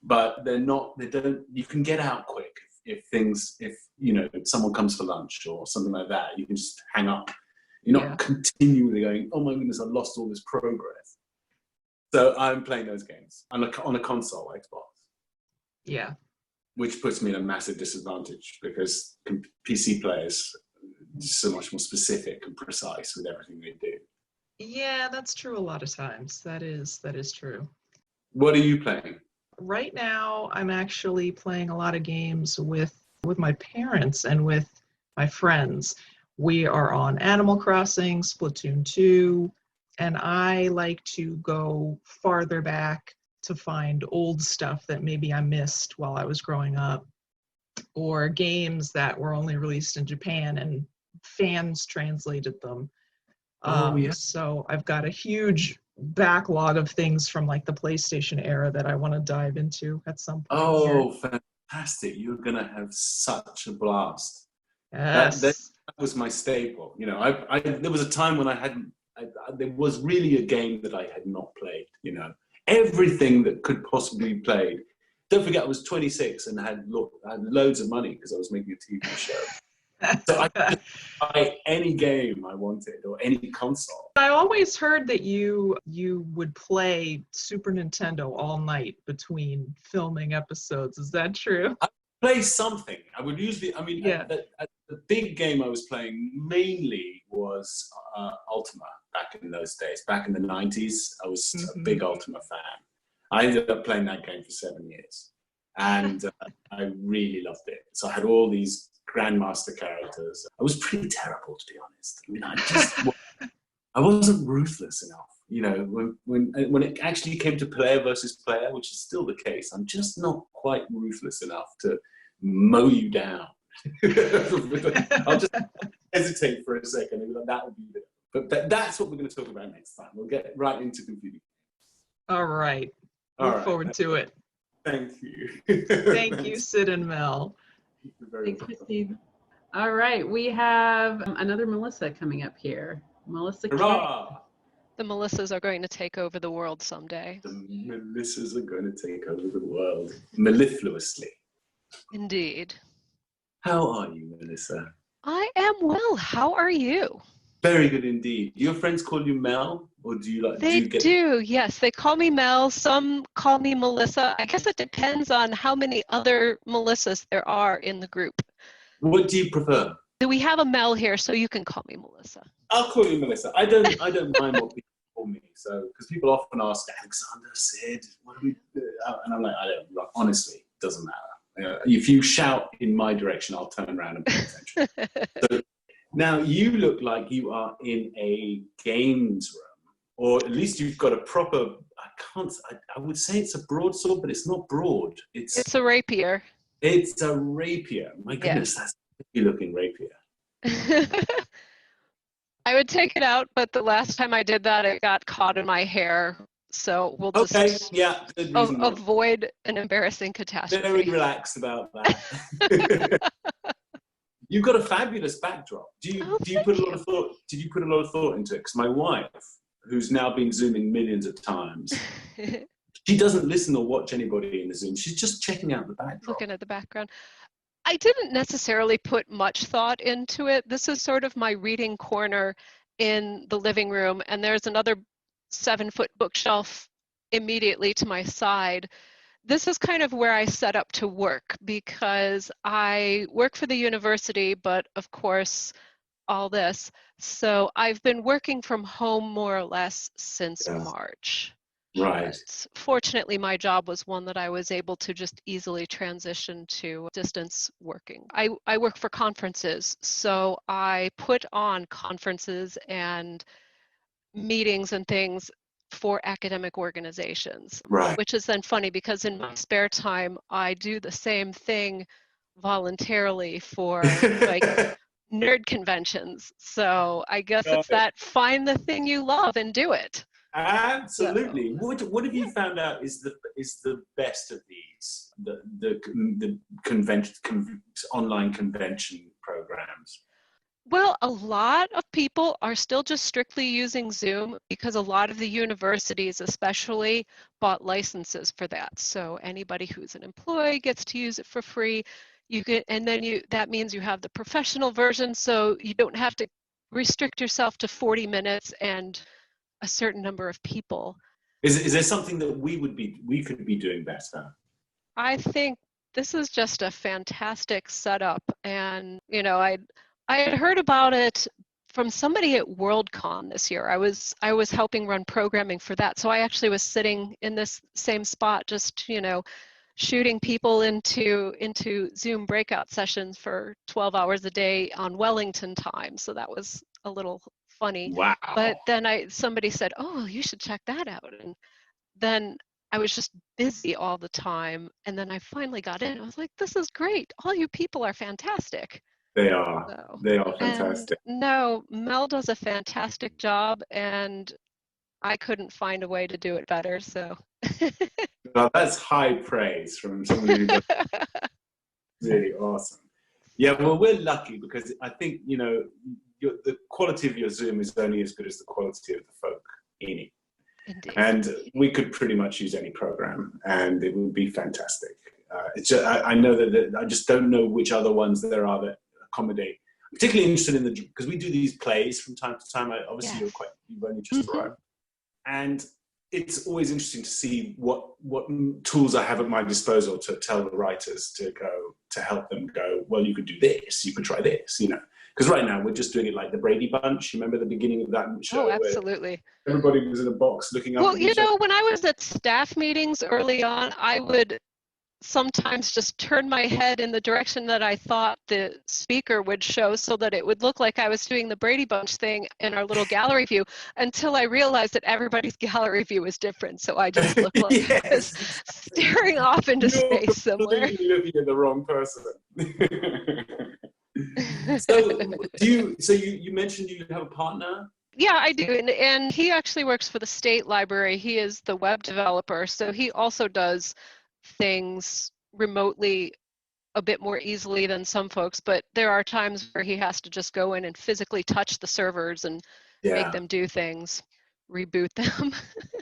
but you can get out quick if someone comes for lunch or something like that, you can just hang up. You're not continually going, oh my goodness, I've lost all this progress. So I'm playing those games on a console, Xbox. Yeah. Which puts me at a massive disadvantage because PC players are so much more specific and precise with everything they do. Yeah, that's true a lot of times. That is true. What are you playing? Right now, I'm actually playing a lot of games with my parents and with my friends. We are on Animal Crossing, Splatoon 2, and I like to go farther back to find old stuff that maybe I missed while I was growing up, or games that were only released in Japan and fans translated them. So I've got a huge backlog of things from like the PlayStation era that I want to dive into at some point. Oh, fantastic. You're going to have such a blast. Yes. That was my staple. There was a time when there was really a game that I had not played, Everything that could possibly be played. Don't forget, I was 26 and had loads of money because I was making a TV show. So I could buy any game I wanted or any console. I always heard that you would play Super Nintendo all night between filming episodes. Is that true? I play something. I would usually, the big game I was playing mainly was Ultima back in those days. Back in the 90s, I was a big Ultima fan. I ended up playing that game for 7 years. And I really loved it. So I had all these Grandmaster characters. I was pretty terrible, to be honest. I wasn't ruthless enough. When it actually came to player versus player, which is still the case, I'm just not quite ruthless enough to mow you down. I'll just hesitate for a second and be like, that would be it. But that's what we're going to talk about next time. We'll get right into computing. All right. Look forward to it. Thank you. Thank you, Sid and Mel. Thanks, Christine. All right, we have another Melissa coming up here. Melissa K. The Melissas are going to take over the world someday. The Melissas are going to take over the world mellifluously. Indeed. How are you, Melissa? I am well. How are you? Very good indeed. Do your friends call you Mel, or do you like? They do. Yes, they call me Mel. Some call me Melissa. I guess it depends on how many other Melissas there are in the group. What do you prefer? Do we have a Mel here, so you can call me Melissa? I'll call you Melissa. I don't mind what people call me. So, because people often ask Alexander, Sid, what do we do? And I'm like, I don't. Honestly, it doesn't matter. If you shout in my direction, I'll turn around and pay attention. So, now, you look like you are in a games room, or at least you've got a proper, I would say it's a broadsword, but it's not broad. It's a rapier. It's a rapier. My goodness, that's a looking rapier. I would take it out, but the last time I did that, it got caught in my hair. So we'll just avoid an embarrassing catastrophe. Very relaxed about that. You've got a fabulous backdrop. Did you put a lot of thought into it? Because my wife, who's now been Zooming millions of times, she doesn't listen or watch anybody in the Zoom. She's just checking out the backdrop. Looking at the background. I didn't necessarily put much thought into it. This is sort of my reading corner in the living room, and there's another 7-foot bookshelf immediately to my side. This is kind of where I set up to work because I work for the university, but of course, all this. So I've been working from home more or less since March. Right. But fortunately, my job was one that I was able to just easily transition to distance working. I work for conferences, so I put on conferences and meetings and things for academic organizations, Right. which is then funny because in my spare time, I do the same thing voluntarily for like nerd conventions. So I guess it's that find the thing you love and do it. Absolutely. So, What have you found out is the best of these the online convention programs? well, a lot of people are still just strictly using Zoom because a lot of the universities especially bought licenses for that. So anybody who's an employee gets to use it for free. You get, and then that means you have the professional version, so you don't have to restrict yourself to 40 minutes and a certain number of people. Is there something that we could be doing better? I think this is just a fantastic setup, and I had heard about it from somebody at Worldcon this year. I was helping run programming for that, so I actually was sitting in this same spot, just shooting people into Zoom breakout sessions for 12 hours a day on Wellington time. So that was a little funny. Wow. But then somebody said, "Oh, you should check that out," and then I was just busy all the time, and then I finally got in. I was like, "This is great! All you people are fantastic." They are. So, They are fantastic. no, Mel does a fantastic job, and I couldn't find a way to do it better. So. Well, that's high praise from someone who does really awesome. Yeah, well, we're lucky because I think the quality of your Zoom is only as good as the quality of the folk in it. Indeed. And we could pretty much use any program, and it would be fantastic. It's just, I know that I just don't know which other ones there are that accommodate. I'm particularly interested in because we do these plays from time to time. Obviously, Yes. you've only just arrived, and it's always interesting to see what tools I have at my disposal to tell the writers to help them go, well, you could do this, you could try this, Because right now we're just doing it like the Brady Bunch. You remember the beginning of that show? Oh, absolutely. Where everybody was in a box looking up. Well, at each other. when I was at staff meetings early on, I would sometimes just turn my head in the direction that I thought the speaker would show so that it would look like I was doing the Brady Bunch thing in our little gallery view until I realized that everybody's gallery view was different. So I just looked like Yes. I was staring off into space somewhere. You're looking at the wrong person. So you mentioned you have a partner? Yeah, I do. And he actually works for the state library. He is the web developer. So he also does things remotely a bit more easily than some folks, but there are times where he has to just go in and physically touch the servers and make them do things, reboot them.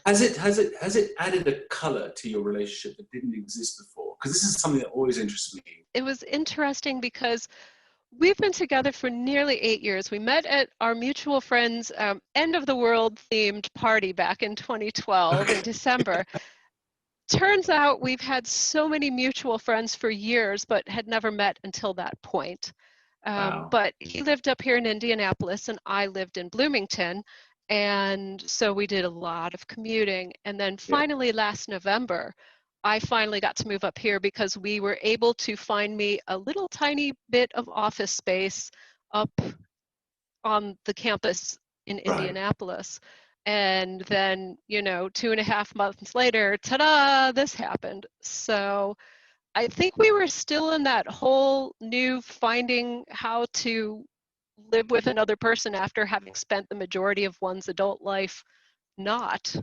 Has it added a color to your relationship that didn't exist before? Because this is something that always interests me. It was interesting because we've been together for nearly 8 years. We met at our mutual friend's end of the world themed party back in 2012 in December. Turns out we've had so many mutual friends for years, but had never met until that point. Wow. But he lived up here in Indianapolis and I lived in Bloomington. And so we did a lot of commuting. And then finally last November, I finally got to move up here because we were able to find me a little tiny bit of office space up on the campus in Indianapolis. And then, 2.5 months later, ta-da, this happened. So I think we were still in that whole new finding how to live with another person after having spent the majority of one's adult life not.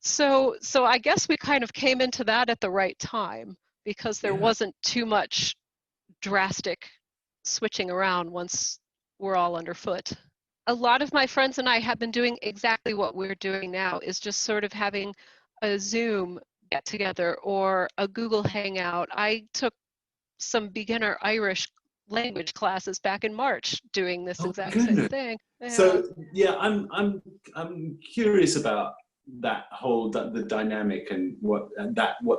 So I guess we kind of came into that at the right time because there wasn't too much drastic switching around once we're all underfoot. A lot of my friends and I have been doing exactly what we're doing now, is just sort of having a Zoom get together or a Google Hangout. I took some beginner Irish language classes back in March doing this exact same thing. Yeah. So I'm curious about that whole the dynamic and what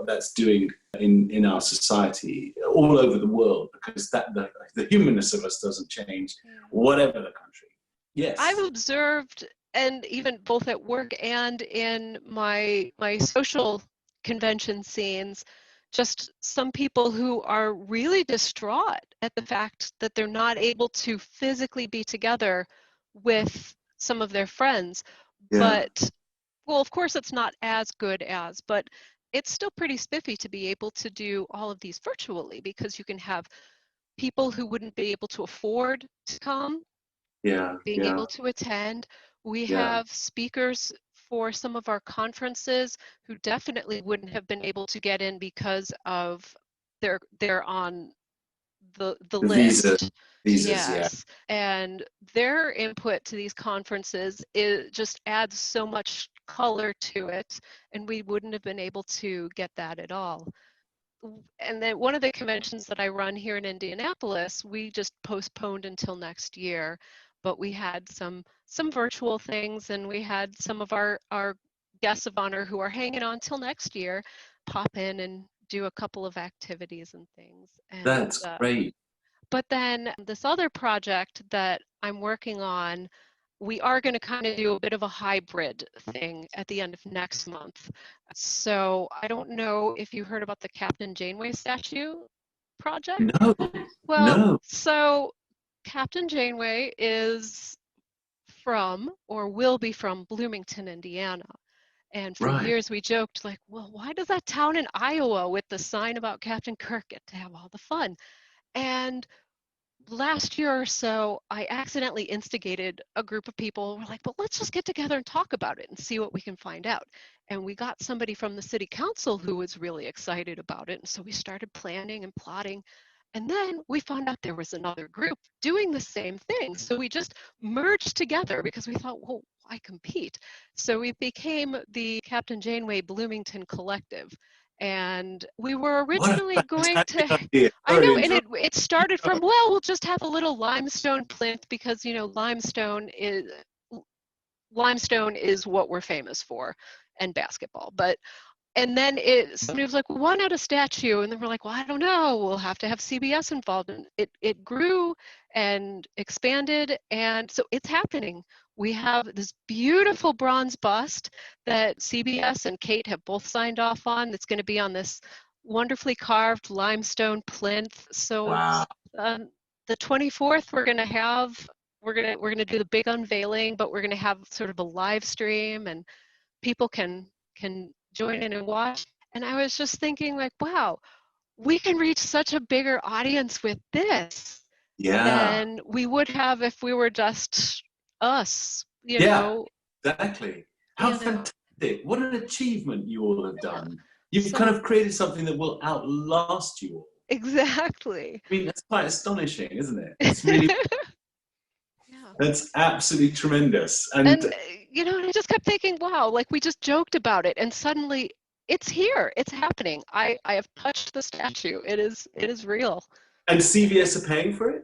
that's doing in our society all over the world, because the humanness of us doesn't change whatever the country. Yes. I've observed, and even both at work and in my social convention scenes, just some people who are really distraught at the fact that they're not able to physically be together with some of their friends. But well, of course it's not as good as, but it's still pretty spiffy to be able to do all of these virtually, because you can have people who wouldn't be able to afford to come being able to attend. We have speakers for some of our conferences who definitely wouldn't have been able to get in because of they're on the list. Visas, and their input to these conferences just adds so much color to it, and we wouldn't have been able to get that at all. And then one of the conventions that I run here in Indianapolis, we just postponed until next year, but we had some virtual things, and we had some of our guests of honor who are hanging on till next year pop in and do a couple of activities and things. And, that's great. But then this other project that I'm working on, we are going to kind of do a bit of a hybrid thing at the end of next month. So I don't know if you heard about the Captain Janeway statue project. No. Well, No. so Captain Janeway is from, or will be from, Bloomington, Indiana. And for years we joked like, well, why does that town in Iowa with the sign about Captain Kirk get to have all the fun? And last year or so, I accidentally instigated a group of people. We're like, well, let's just get together and talk about it and see what we can find out. And we got somebody from the city council who was really excited about it. And so we started planning and plotting. And then we found out there was another group doing the same thing. So we just merged together because we thought, well, why compete? So we became the Captain Janeway Bloomington Collective. And we were originally going to, I know, and it started from, well, we'll just have a little limestone plinth because, you know, limestone is what we're famous for, and basketball. But, and then somebody was like, well, why not a statue? And then we're like, well, I don't know, we'll have to have CBS involved. And it grew and expanded, and so it's happening. We have this beautiful bronze bust that CBS and Kate have both signed off on. That's going to be on this wonderfully carved limestone plinth. So the 24th, we're going to do the big unveiling, but we're going to have sort of a live stream, and people can join in and watch. And I was just thinking like, wow, we can reach such a bigger audience with this than we would have if we were just us, you know. Exactly. How fantastic. What an achievement you all have done. You've kind of created something that will outlast you all. Exactly. I mean, that's quite astonishing, isn't it? It's really, that's absolutely tremendous. And you know, and I just kept thinking, wow, like we just joked about it, and suddenly it's here, it's happening. I have touched the statue. It is real. And CVS are paying for it?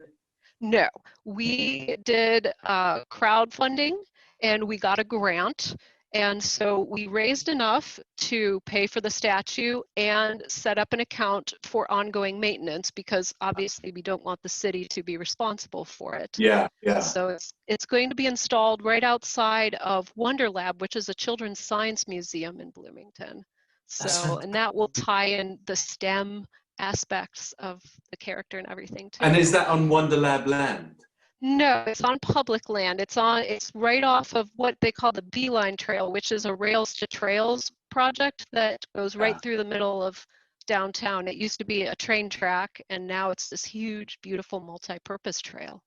No, we did crowdfunding, and we got a grant. And so we raised enough to pay for the statue and set up an account for ongoing maintenance, because obviously we don't want the city to be responsible for it. Yeah. So it's going to be installed right outside of Wonder Lab, which is a children's science museum in Bloomington. So, and that will tie in the STEM aspects of the character and everything too. And is that on Wonder Lab land? No, it's on public land. It's right off of what they call the Beeline Trail, which is a Rails to Trails project that goes right through the middle of downtown. It used to be a train track, and now it's this huge, beautiful multi-purpose trail.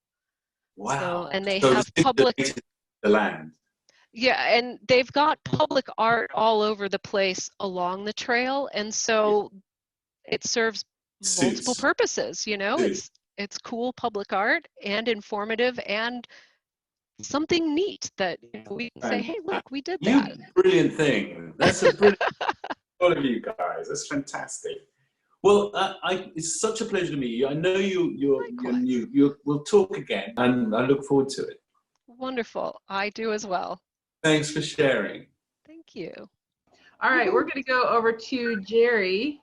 Wow. So, and they have public the land. Yeah, and they've got public art all over the place along the trail, and so it serves multiple purposes, you know. It's cool public art and informative and something neat that we can say, hey, look, we did that. Brilliant thing. That's a brilliant all of you guys. That's fantastic. Well, it's such a pleasure to meet you. I know you're new. We'll talk again, and I look forward to it. Wonderful. I do as well. Thanks for sharing. Thank you. All right, we're going to go over to Jerry.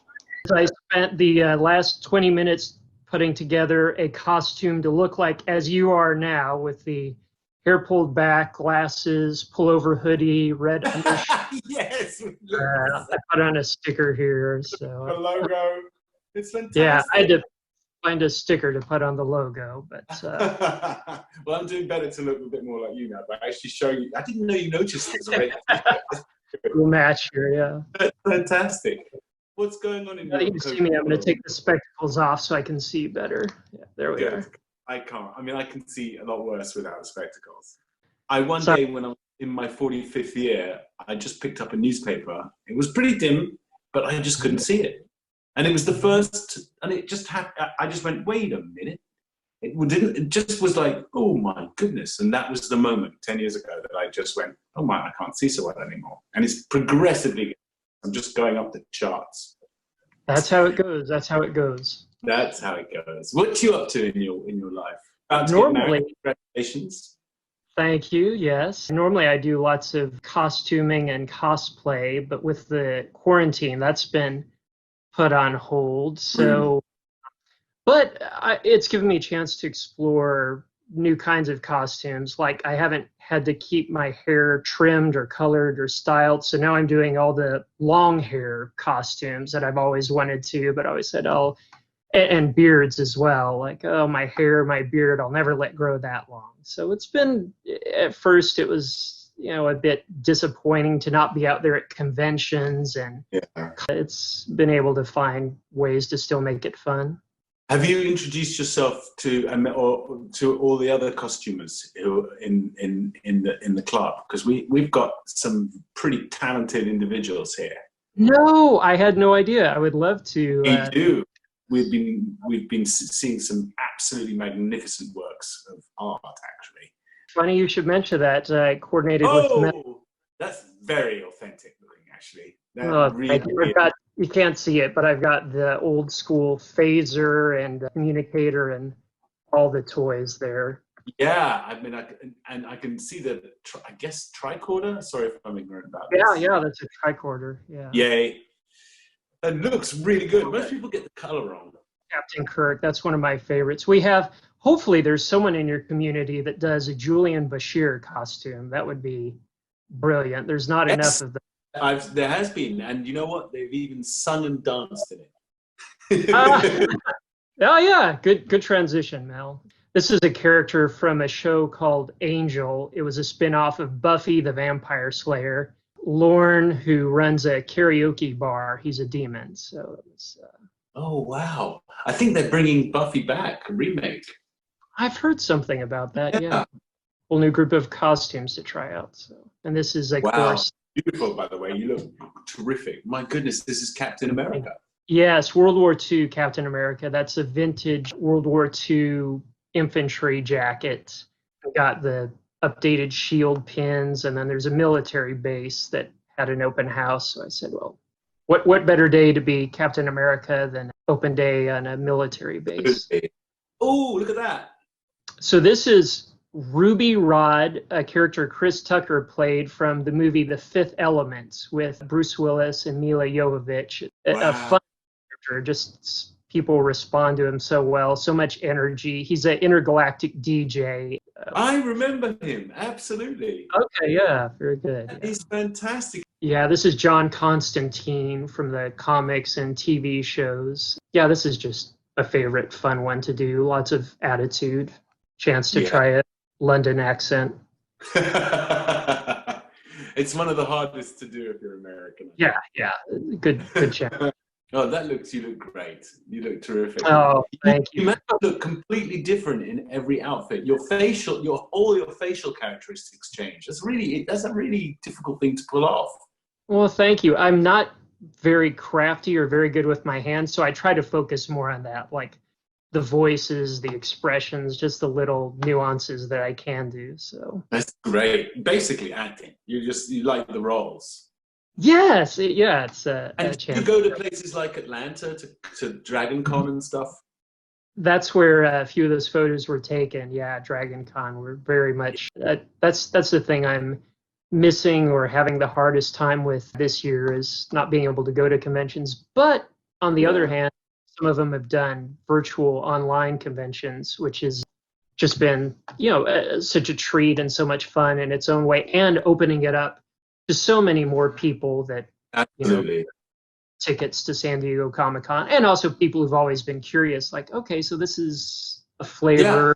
I spent the last 20 minutes putting together a costume to look like as you are now, with the hair pulled back, glasses, pullover hoodie, red undershirt. Yes. I put on a sticker here. So the logo. It's fantastic. Yeah, I had to find a sticker to put on the logo, but well, I'm doing better to look a bit more like you now, but actually showing you. I didn't know you noticed this already. We'll match here, yeah. That's fantastic. What's going on in Now that your you see me, I'm going to world? take the spectacles off so I can see better. Yeah, there we Good. are. I can't. I mean, I can see a lot worse without spectacles. One Sorry. day when I was in my 45th year, I just picked up a newspaper. It was pretty dim, but I just couldn't see it. And it was the first, and it just had, I just went, wait a minute. It just was like, oh my goodness. And that was the moment 10 years ago that I just went, oh my, I can't see so well anymore. And it's progressively, I'm just going up the charts. That's how it goes. That's how it goes. That's how it goes. What you up to in your life? About to Normally- get married. Congratulations. Thank you, yes. Normally I do lots of costuming and cosplay, but with the quarantine, that's been put on hold. So, but it's given me a chance to explore new kinds of costumes. Like I haven't had to keep my hair trimmed or colored or styled. So now I'm doing all the long hair costumes that I've always wanted to, but I always said, oh, and beards as well. Like, oh, my hair, my beard, I'll never let grow that long. So it's been, at first it was, a bit disappointing to not be out there at conventions, and it's been able to find ways to still make it fun. Have you introduced yourself to all the other costumers who are in the club? Because we've got some pretty talented individuals here. No, I had no idea. I would love to. We do. We've been seeing some absolutely magnificent works of art, actually. Funny you should mention that. I coordinated with. That's very authentic looking, actually. That Thank you. You can't see it, but I've got the old school phaser and communicator and all the toys there. Yeah, I mean, I can see the, I guess, tricorder. Sorry if I'm ignorant about this. Yeah, that's a tricorder. Yeah. Yay. It looks really good. Most people get the color wrong. Captain Kirk, that's one of my favorites. We have, hopefully there's someone in your community that does a Julian Bashir costume. That would be brilliant. There's not enough of them. There has been, and you know what? They've even sung and danced in it. Oh yeah, good transition, Mel. This is a character from a show called Angel. It was a spin-off of Buffy the Vampire Slayer. Lorne, who runs a karaoke bar, he's a demon. So it was. Oh wow! I think they're bringing Buffy back, a remake. I've heard something about that. Yeah. Whole new group of costumes to try out. So, and this is of course. Beautiful, by the way. You look terrific. My goodness, this is Captain America. Yes, World War II Captain America. That's a vintage World War II infantry jacket. Got the updated shield pins, and then there's a military base that had an open house. So I said, well, what better day to be Captain America than open day on a military base? Oh, look at that. So this is Ruby Rod, a character Chris Tucker played from the movie The Fifth Element with Bruce Willis and Mila Jovovich. A fun character, just people respond to him so well, so much energy. He's an intergalactic DJ. I remember him, absolutely. Okay, yeah, very good. He's fantastic. Yeah, this is John Constantine from the comics and TV shows. Yeah, this is just a favorite fun one to do. Lots of attitude. Chance to try a London accent. It's one of the hardest to do if you're American. Yeah, good chance. Oh, you look great. You look terrific. Oh, thank you. You must look completely different in every outfit. All your facial characteristics change. That's a really difficult thing to pull off. Well, thank you. I'm not very crafty or very good with my hands, so I try to focus more on that, like the voices, the expressions, just the little nuances that I can do. So that's great. Basically acting. You like the roles. Yes, it's a chance. You go to places like Atlanta to Dragon Con and stuff? That's where a few of those photos were taken. Yeah, Dragon Con. We're very much, that's the thing I'm missing or having the hardest time with this year, is not being able to go to conventions. But on the other hand, some of them have done virtual online conventions, which has just been, such a treat and so much fun in its own way, and opening it up to so many more people that, tickets to San Diego Comic-Con, and also people who've always been curious, like, okay, so this is a flavor.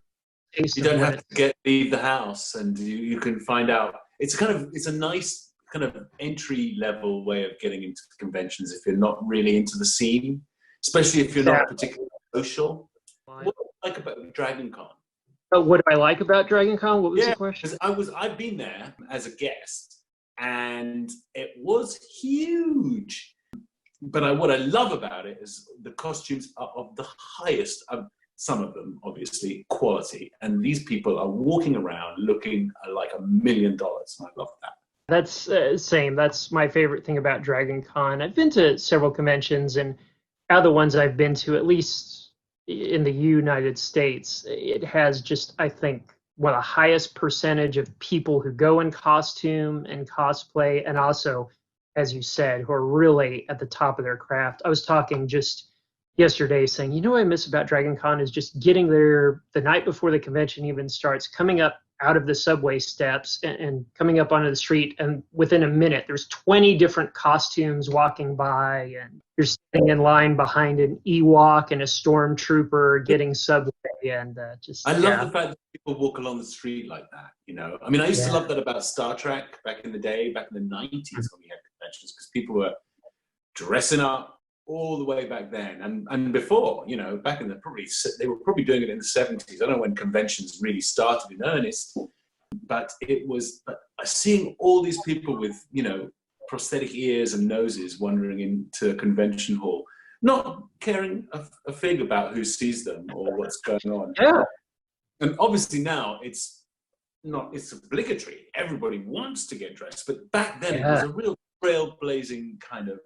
You don't have to leave the house, and you can find out. It's a nice kind of entry level way of getting into conventions if you're not really into the scene, especially if you're not particularly social. What do you like about Dragon Con? What do I like about Dragon Con? What was the question? I've been there as a guest, and it was huge. But what I love about it is the costumes are of the highest, some of them obviously, quality. And these people are walking around looking like $1 million. And I love that. That's same. That's my favorite thing about Dragon Con. I've been to several conventions, and out of the ones I've been to, at least in the United States, it has just, I think, one of the highest percentage of people who go in costume and cosplay, and also, as you said, who are really at the top of their craft. I was talking just yesterday saying, you know what I miss about Dragon Con is just getting there the night before the convention even starts, coming up out of the subway steps and coming up onto the street, and within a minute there's 20 different costumes walking by, and you're sitting in line behind an Ewok and a stormtrooper getting subway, and I love the fact that people walk along the street like that, you know. I mean, I used to love that about Star Trek back in the day, back in the 90s when we had conventions, because people were dressing up all the way back then, and before, you know, back in they were probably doing it in the 70s. I don't know when conventions really started in earnest, but seeing all these people with, you know, prosthetic ears and noses wandering into a convention hall, not caring a fig about who sees them or what's going on. Yeah. And obviously now it's obligatory. Everybody wants to get dressed, but back then it was a real trailblazing kind of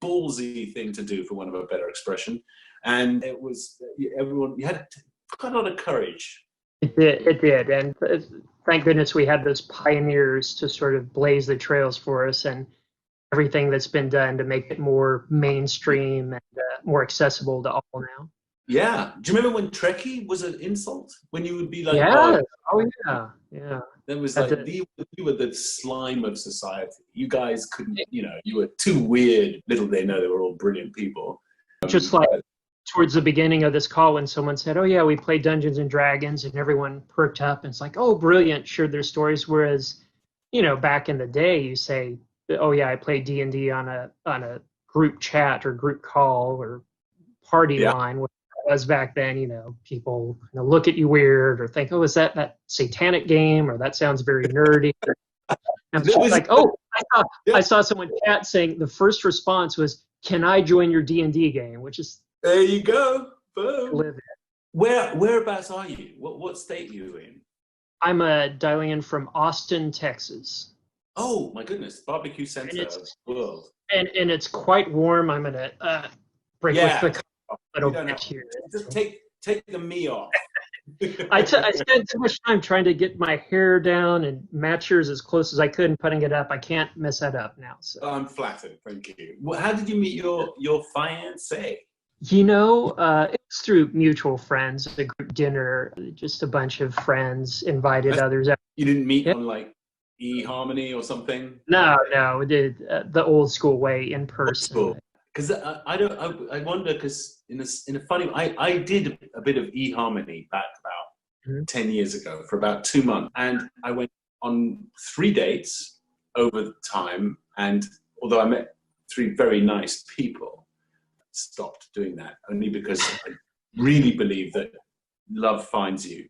ballsy thing to do, for want of a better expression, and it was you had quite a lot of courage. It did, and thank goodness we had those pioneers to sort of blaze the trails for us, and everything that's been done to make it more mainstream and more accessible to all now. Yeah, do you remember when Trekkie was an insult? When you would be like, yeah. That was like, you were the slime of society. You guys couldn't, you know, you were too weird. Little they know they were all brilliant people. Just like towards the beginning of this call when someone said, oh yeah, we play Dungeons and Dragons, and everyone perked up and it's like, oh, brilliant, shared their stories. Whereas, you know, back in the day, you say, oh yeah, I played D&D on a group chat or group call or party line. Was back then, you know, people look at you weird or think, oh, is that satanic game, or that sounds very nerdy. And it's like, oh, I saw someone chat saying the first response was, can I join your D&D game? Which is, there you go, boom. Whereabouts are you? What state are you in? I'm dialing in from Austin, Texas. Oh my goodness, barbecue center of the world. And it's quite warm. I'm gonna break with the here. Just take the me off. I spent too much time trying to get my hair down and match yours as close as I could and putting it up. I can't mess that up now. So I'm flattered, thank you. How did you meet your fiancé? You know, it was through mutual friends, a group dinner, just a bunch of friends invited others out. You didn't meet on like eHarmony or something? No, we did the old school way in person. Because I wonder, because in a funny way, I did a bit of eHarmony back about 10 years ago for about 2 months, and I went on 3 dates over the time, and although I met 3 very nice people, I stopped doing that only because I really believe that love finds you.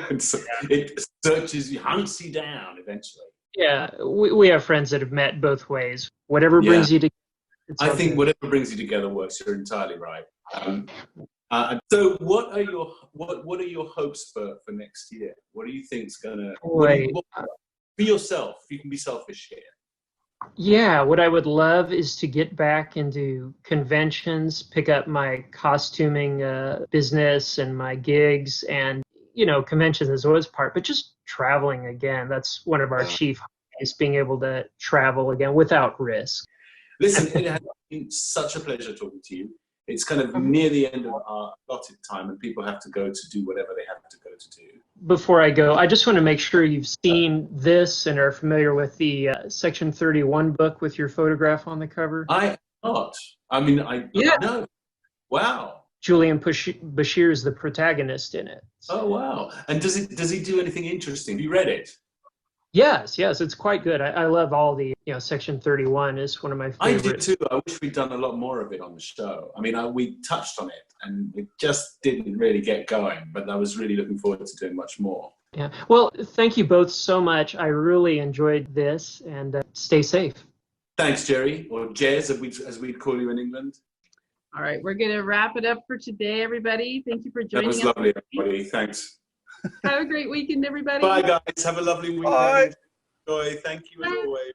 And so it searches you, hunts you down eventually. Yeah, we have friends that have met both ways. Whatever brings you together. I think whatever brings you together works. You're entirely right. So, what are your hopes for next year? What do you think's gonna? Be yourself. You can be selfish here. Yeah, what I would love is to get back into conventions, pick up my costuming business and my gigs, and conventions is always part, but just traveling again. That's one of our chief hobbies, being able to travel again without risk. Listen, it has been such a pleasure talking to you. It's kind of near the end of our allotted time, and people have to go to do whatever they have to go to do. Before I go, I just want to make sure you've seen this and are familiar with the Section 31 book with your photograph on the cover. I am not. I mean, no. Wow. Julian Bashir is the protagonist in it. Oh, wow. And does he do anything interesting? Have you read it? Yes, it's quite good. I love all the, Section 31 is one of my I favorites. do too. I wish we'd done a lot more of it on the show. I mean, we touched on it and it just didn't really get going, but I was really looking forward to doing much more. Yeah. Well, thank you both so much. I really enjoyed this, and stay safe. Thanks, Jerry, or Jez, as we'd call you in England. All right, we're going to wrap it up for today, everybody. Thank you for That joining was us. lovely, everybody. Thanks. Have a great weekend, everybody. Bye, guys. Have a lovely weekend. Bye. Enjoy. Thank you as Bye. always.